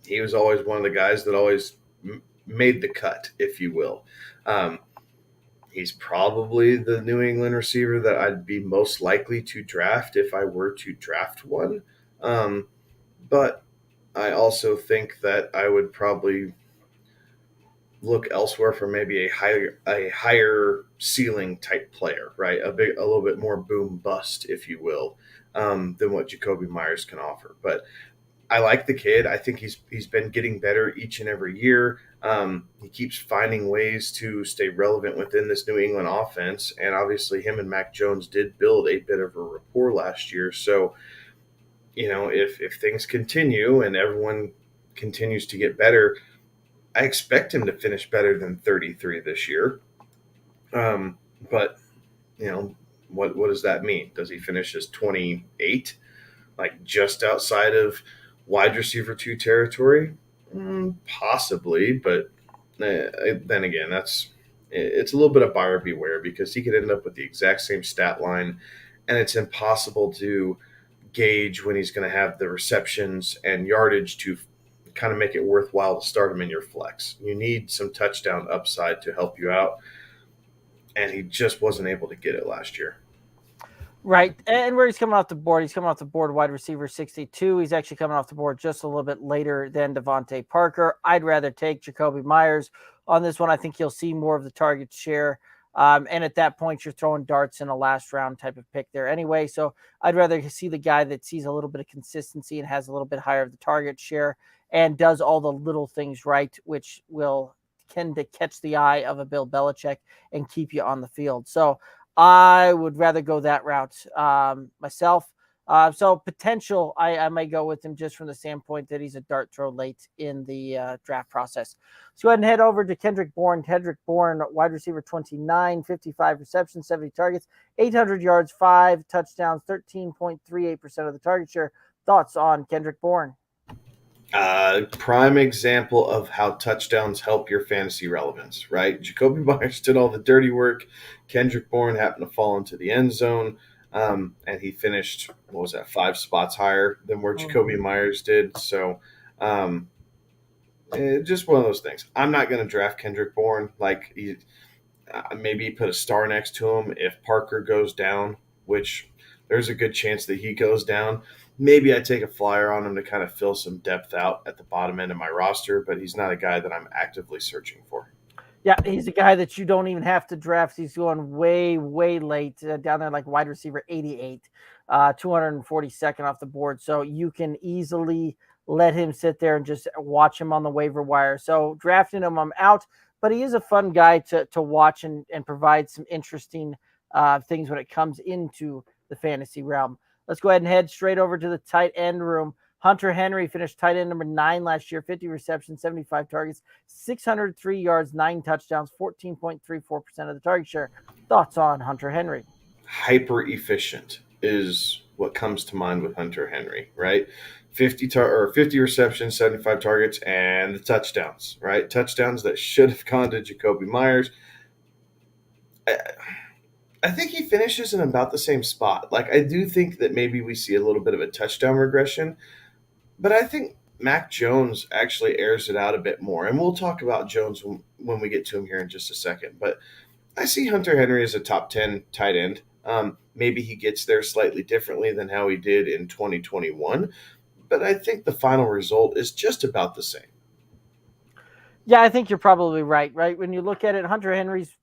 he was always one of the guys that always made the cut, if you will. He's probably the New England receiver that I'd be most likely to draft if I were to draft one. But I also think that I would probably look elsewhere for maybe a higher ceiling type player, right? A little bit more boom bust, if you will, than what Jakobi Meyers can offer. But I like the kid. I think he's been getting better each and every year. He keeps finding ways to stay relevant within this New England offense, and obviously him and Mac Jones did build a bit of a rapport last year. So, if things continue and everyone continues to get better, I expect him to finish better than 33 this year. But what does that mean? Does he finish as 28, like just outside of wide receiver 2 territory? Possibly, but then again, it's a little bit of buyer beware, because he could end up with the exact same stat line, and it's impossible to gauge when he's going to have the receptions and yardage to kind of make it worthwhile to start him in your flex. You need some touchdown upside to help you out, and he just wasn't able to get it last year. Right. And where he's coming off the board, wide receiver 62. He's actually coming off the board just a little bit later than DeVante Parker. I'd rather take Jakobi Meyers on this one. I think you'll see more of the target share. And at that point, you're throwing darts in a last round type of pick there anyway. So I'd rather see the guy that sees a little bit of consistency and has a little bit higher of the target share and does all the little things right, which will tend to catch the eye of a Bill Belichick and keep you on the field. So I would rather go that route myself. So potential, I may go with him just from the standpoint that he's a dart throw late in the draft process. Let's go ahead and head over to Kendrick Bourne. Kendrick Bourne, wide receiver 29, 55 receptions, 70 targets, 800 yards, 5 touchdowns, 13.38% of the target share. Thoughts on Kendrick Bourne? Prime example of how touchdowns help your fantasy relevance, right? Jakobi Meyers did all the dirty work. Kendrick Bourne happened to fall into the end zone, and he finished, 5 spots higher than where Jakobi Meyers did. So just one of those things. I'm not going to draft Kendrick Bourne. Maybe put a star next to him if Parker goes down, which there's a good chance that he goes down. Maybe I take a flyer on him to kind of fill some depth out at the bottom end of my roster, but he's not a guy that I'm actively searching for. Yeah, he's a guy that you don't even have to draft. He's going way, way late, down there like wide receiver 88, 242nd off the board. So you can easily let him sit there and just watch him on the waiver wire. So drafting him, I'm out, but he is a fun guy to watch and provide some interesting things when it comes into the fantasy realm. Let's go ahead and head straight over to the tight end room. Hunter Henry finished tight end number 9 last year, 50 receptions, 75 targets, 603 yards, 9 touchdowns, 14.34% of the target share. Thoughts on Hunter Henry? Hyper efficient is what comes to mind with Hunter Henry, right? 50 receptions, 75 targets, and the touchdowns, right? Touchdowns that should have gone to Jakobi Meyers. I think he finishes in about the same spot. I do think that maybe we see a little bit of a touchdown regression, but I think Mac Jones actually airs it out a bit more. And we'll talk about Jones when we get to him here in just a second. But I see Hunter Henry as a top 10 tight end. Maybe he gets there slightly differently than how he did in 2021, but I think the final result is just about the same. Yeah, I think you're probably right? When you look at it, Hunter Henry's,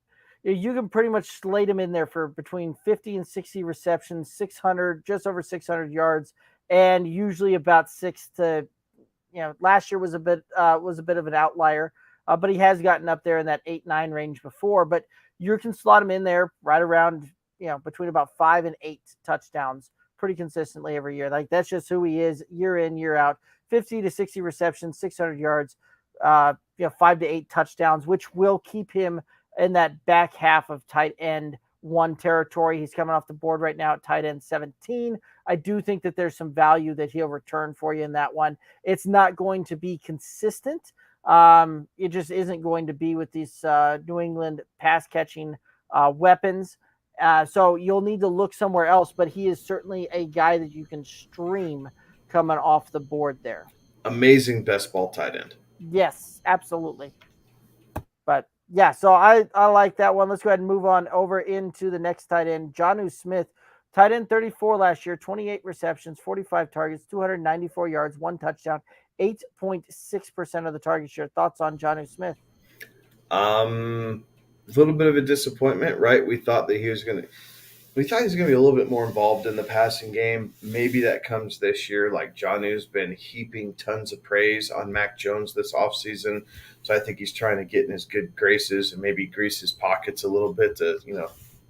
you can pretty much slate him in there for between 50 and 60 receptions, 600, just over 600 yards, and usually about 6 to, last year was a bit of an outlier, but he has gotten up there in that 8-9 range before. But you can slot him in there right around, between about 5 and 8 touchdowns pretty consistently every year. That's just who he is year in, year out. 50 to 60 receptions, 600 yards, 5 to 8 touchdowns, which will keep him in that back half of tight end 1 territory. He's coming off the board right now at tight end 17. I do think that there's some value that he'll return for you in that one. It's not going to be consistent. It just isn't going to be with these New England pass catching weapons. So you'll need to look somewhere else, but he is certainly a guy that you can stream coming off the board there. Amazing best ball tight end. Yes, absolutely. But yeah, so I like that one. Let's go ahead and move on over into the next tight end, Jonnu Smith, tight end 34 last year, 28 receptions, 45 targets, 294 yards, 1 touchdown, 8.6% of the target share. Thoughts on Jonnu Smith? A little bit of a disappointment, right? We thought that he was going to we thought he was going to be a little bit more involved in the passing game. Maybe that comes this year. Like Jonnu's been heaping tons of praise on Mac Jones this offseason. So I think he's trying to get in his good graces and maybe grease his pockets a little bit to,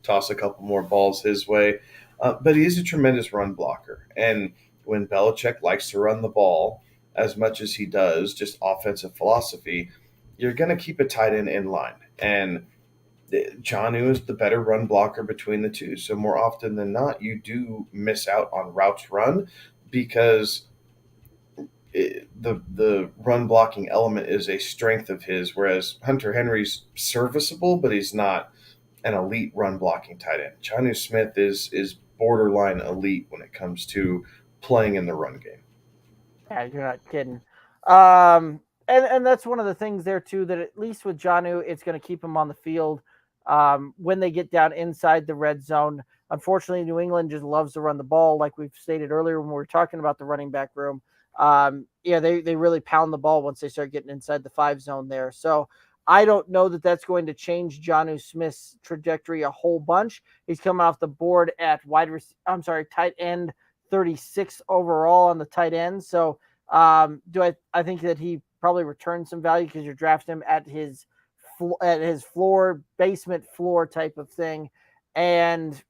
toss a couple more balls his way. But he is a tremendous run blocker. And when Belichick likes to run the ball as much as he does, just offensive philosophy, you're going to keep a tight end in line. And Jonnu is the better run blocker between the two. So more often than not, you do miss out on routes run because the run blocking element is a strength of his, whereas Hunter Henry's serviceable, but he's not an elite run blocking tight end. Jonnu Smith is borderline elite when it comes to playing in the run game. Yeah, you're not kidding. And that's one of the things there too, that at least with Jonnu, it's going to keep him on the field when they get down inside the red zone. Unfortunately, New England just loves to run the ball, like we've stated earlier when we were talking about the running back room. They really pound the ball once they start getting inside the 5 zone there. So I don't know that that's going to change Jonnu Smith's trajectory a whole bunch. He's coming off the board at tight end 36 overall on the tight end. So I think that he probably returns some value because you're drafting him at his basement floor type of thing. And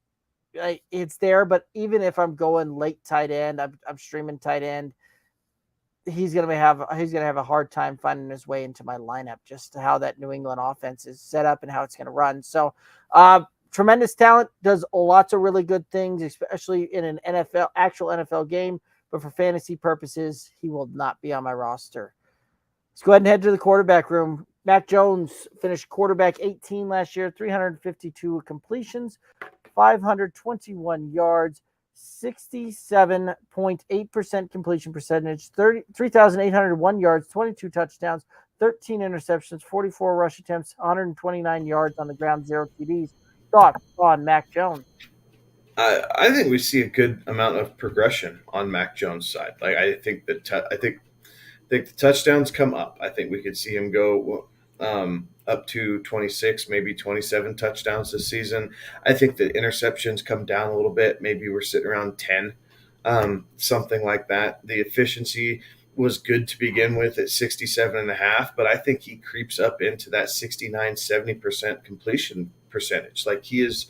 it's there, but even if I'm going late tight end, I'm streaming tight end, he's gonna have a hard time finding his way into my lineup, just how that New England offense is set up and how it's going to run. So tremendous talent, does lots of really good things, especially in an actual NFL game, but for fantasy purposes, he will not be on my roster. Let's go ahead and head to the quarterback room. Mac Jones finished quarterback 18 last year, 352 completions, 521 yards, 67.8% completion percentage, 3,801 yards, 22 touchdowns, 13 interceptions, 44 rush attempts, 129 yards on the ground, 0 TDs. Thoughts on Mac Jones? I think we see a good amount of progression on Mac Jones' side. Like I think the touchdowns come up. I think we could see him go up to 26, maybe 27 touchdowns this season. I think the interceptions come down a little bit. Maybe we're sitting around 10, something like that. The efficiency was good to begin with at 67.5, but I think he creeps up into that 69, 70% completion percentage. Like he is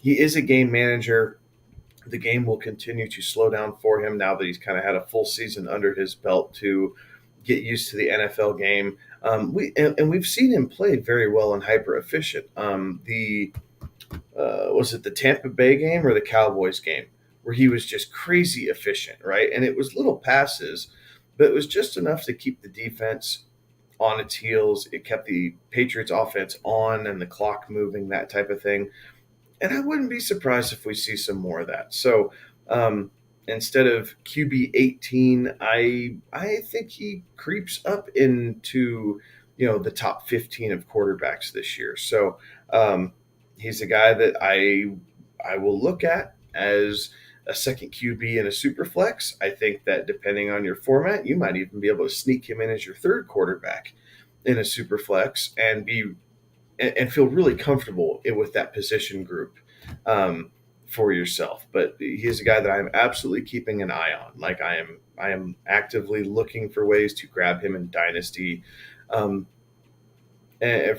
a game manager. The game will continue to slow down for him now that he's kind of had a full season under his belt to get used to the NFL game. We've seen him play very well and hyper efficient. Was it the Tampa Bay game or the Cowboys game where he was just crazy efficient, right? And it was little passes, but it was just enough to keep the defense on its heels. It kept the Patriots offense on and the clock moving, that type of thing. And I wouldn't be surprised if we see some more of that. So instead of QB 18, I think he creeps up into the top 15 of quarterbacks this year. So he's a guy that I will look at as a second QB in a super flex. I think that depending on your format, you might even be able to sneak him in as your third quarterback in a super flex and feel really comfortable with that position group for yourself. But he's a guy that I'm absolutely keeping an eye on. Like I am actively looking for ways to grab him in Dynasty. And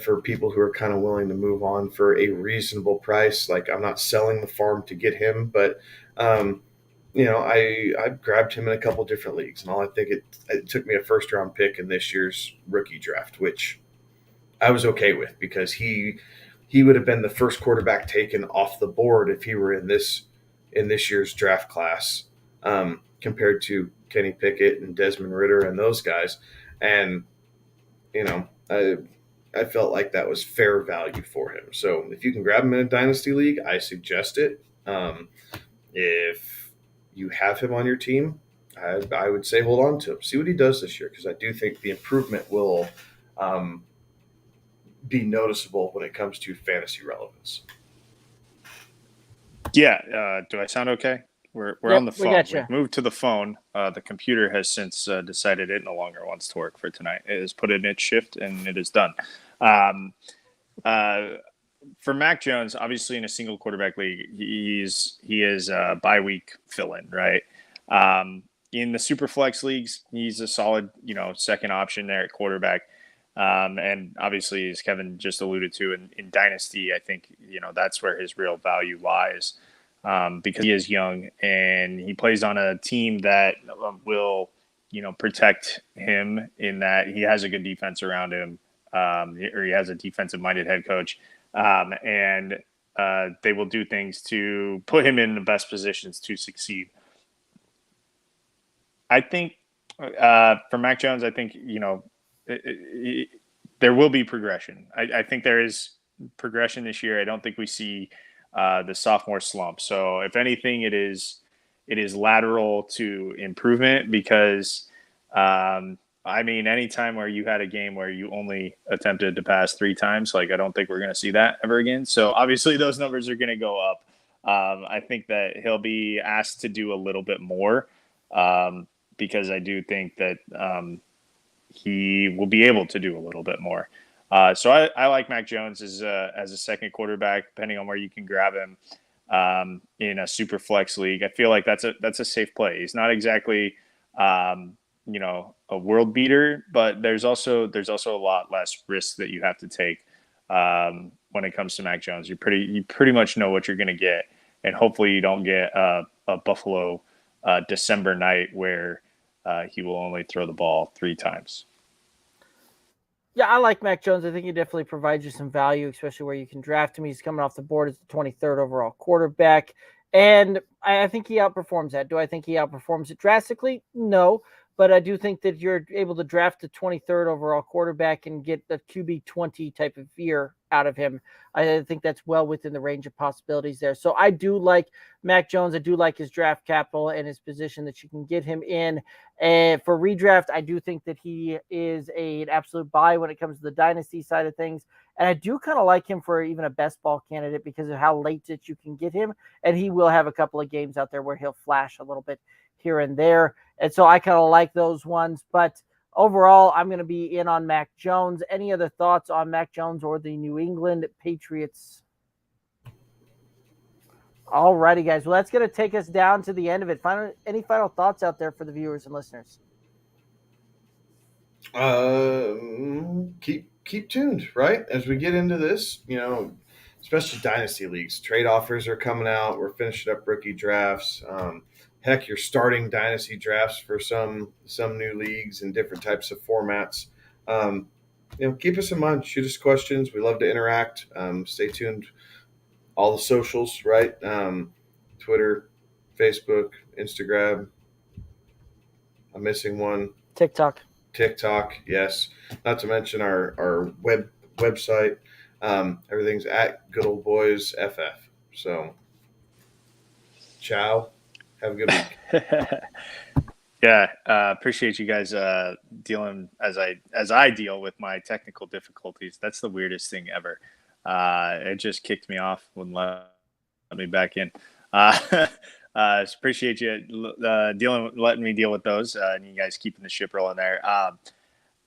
for people who are kind of willing to move on for a reasonable price. Like I'm not selling the farm to get him, but I grabbed him in a couple different leagues, and I think it took me a first round pick in this year's rookie draft, which I was okay with because he would have been the first quarterback taken off the board if he were in this year's draft class, compared to Kenny Pickett and Desmond Ridder and those guys. And I felt like that was fair value for him. So if you can grab him in a dynasty league, I suggest it. If you have him on your team, I would say hold on to him. See what he does this year, because I do think the improvement will be noticeable when it comes to fantasy relevance. Yeah. Do I sound okay? We're on the phone. We've moved to the phone. The computer has since decided it no longer wants to work for tonight. It has put in its shift and it is done. for Mac Jones, obviously in a single quarterback league, he is a bye week fill-in, right? In the super flex leagues, he's a solid, second option there at quarterback. And obviously, as Kevin just alluded to, in Dynasty, I think, that's where his real value lies, because he is young and he plays on a team that will, protect him in that he has a good defense around him, or he has a defensive-minded head coach, and they will do things to put him in the best positions to succeed. I think for Mac Jones, I think, there will be progression. I think there is progression this year. I don't think we see the sophomore slump. So if anything, it is lateral to improvement, because anytime where you had a game where you only attempted to pass 3 times, I don't think we're going to see that ever again. So obviously those numbers are going to go up. I think that he'll be asked to do a little bit more, because I do think that he will be able to do a little bit more. So I like Mac Jones as a second quarterback, depending on where you can grab him in a super flex league. I feel like that's a safe play. He's not exactly a world beater, but there's also a lot less risk that you have to take when it comes to Mac Jones. You pretty much know what you're going to get, and hopefully you don't get a Buffalo December night where he will only throw the ball 3 times. Yeah, I like Mac Jones. I think he definitely provides you some value, especially where you can draft him. He's coming off the board as the 23rd overall quarterback, and I think he outperforms that. Do I think he outperforms it drastically? No, but I do think that you're able to draft the 23rd overall quarterback and get the QB 20 type of year out of him. I think that's well within the range of possibilities there. So I do like Mac Jones. I do like his draft capital and his position that you can get him in. And for redraft, I do think that he is an absolute buy when it comes to the dynasty side of things. And I do kind of like him for even a best ball candidate because of how late that you can get him. And he will have a couple of games out there where he'll flash a little bit here and there. And so I kind of like those ones. But overall, I'm going to be in on Mac Jones. Any other thoughts on Mac Jones or the New England Patriots? All righty, guys. Well, that's going to take us down to the end of it. Any final thoughts out there for the viewers and listeners? Keep tuned, right? As we get into this, especially dynasty leagues, trade offers are coming out. We're finishing up rookie drafts. Heck, you're starting dynasty drafts for some new leagues and different types of formats. Keep us in mind. Shoot us questions. We love to interact. Stay tuned. All the socials, right? Twitter, Facebook, Instagram. I'm missing one. TikTok, yes. Not to mention our website. Everything's at Good Old Boys FF. So, ciao. Have a good week. Yeah, appreciate you guys dealing as I deal with my technical difficulties. That's the weirdest thing ever. It just kicked me off, wouldn't let me back in. Appreciate you letting me deal with those, and you guys keeping the ship rolling there.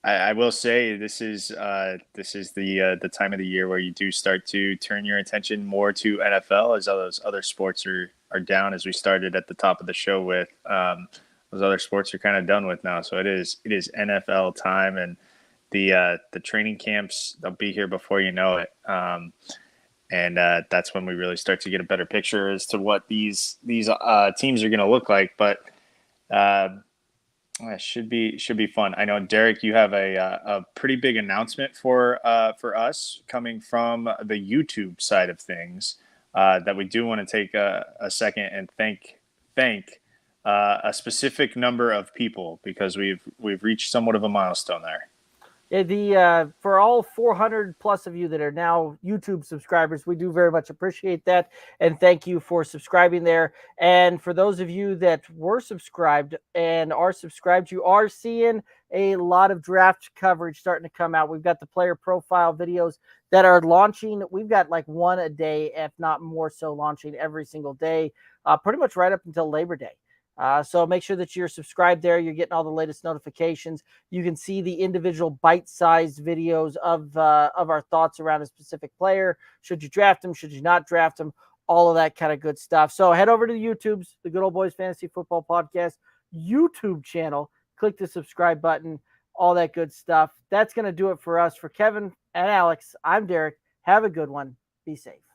I will say this is the time of the year where you do start to turn your attention more to NFL, as those other sports are down, as we started at the top of the show with. Those other sports are kind of done with now, so it is NFL time, and the training camps, they'll be here before you know it. And that's when we really start to get a better picture as to what these teams are going to look like. But it should be fun. I know, Derek, you have a pretty big announcement for us coming from the YouTube side of things that we do want to take a second and thank a specific number of people, because we've reached somewhat of a milestone there. For all 400 plus of you that are now YouTube subscribers, we do very much appreciate that. And thank you for subscribing there. And for those of you that were subscribed and are subscribed, you are seeing a lot of draft coverage starting to come out. We've got the player profile videos that are launching. We've got like one a day, if not more so, launching every single day, pretty much right up until Labor Day. So make sure that you're subscribed there. You're getting all the latest notifications. You can see the individual bite-sized videos of our thoughts around a specific player. Should you draft him? Should you not draft him? All of that kind of good stuff. So head over to the YouTube's The Good Old Boys Fantasy Football Podcast YouTube channel. Click the subscribe button. All that good stuff. That's going to do it for us. For Kevin and Alex, I'm Derek. Have a good one. Be safe.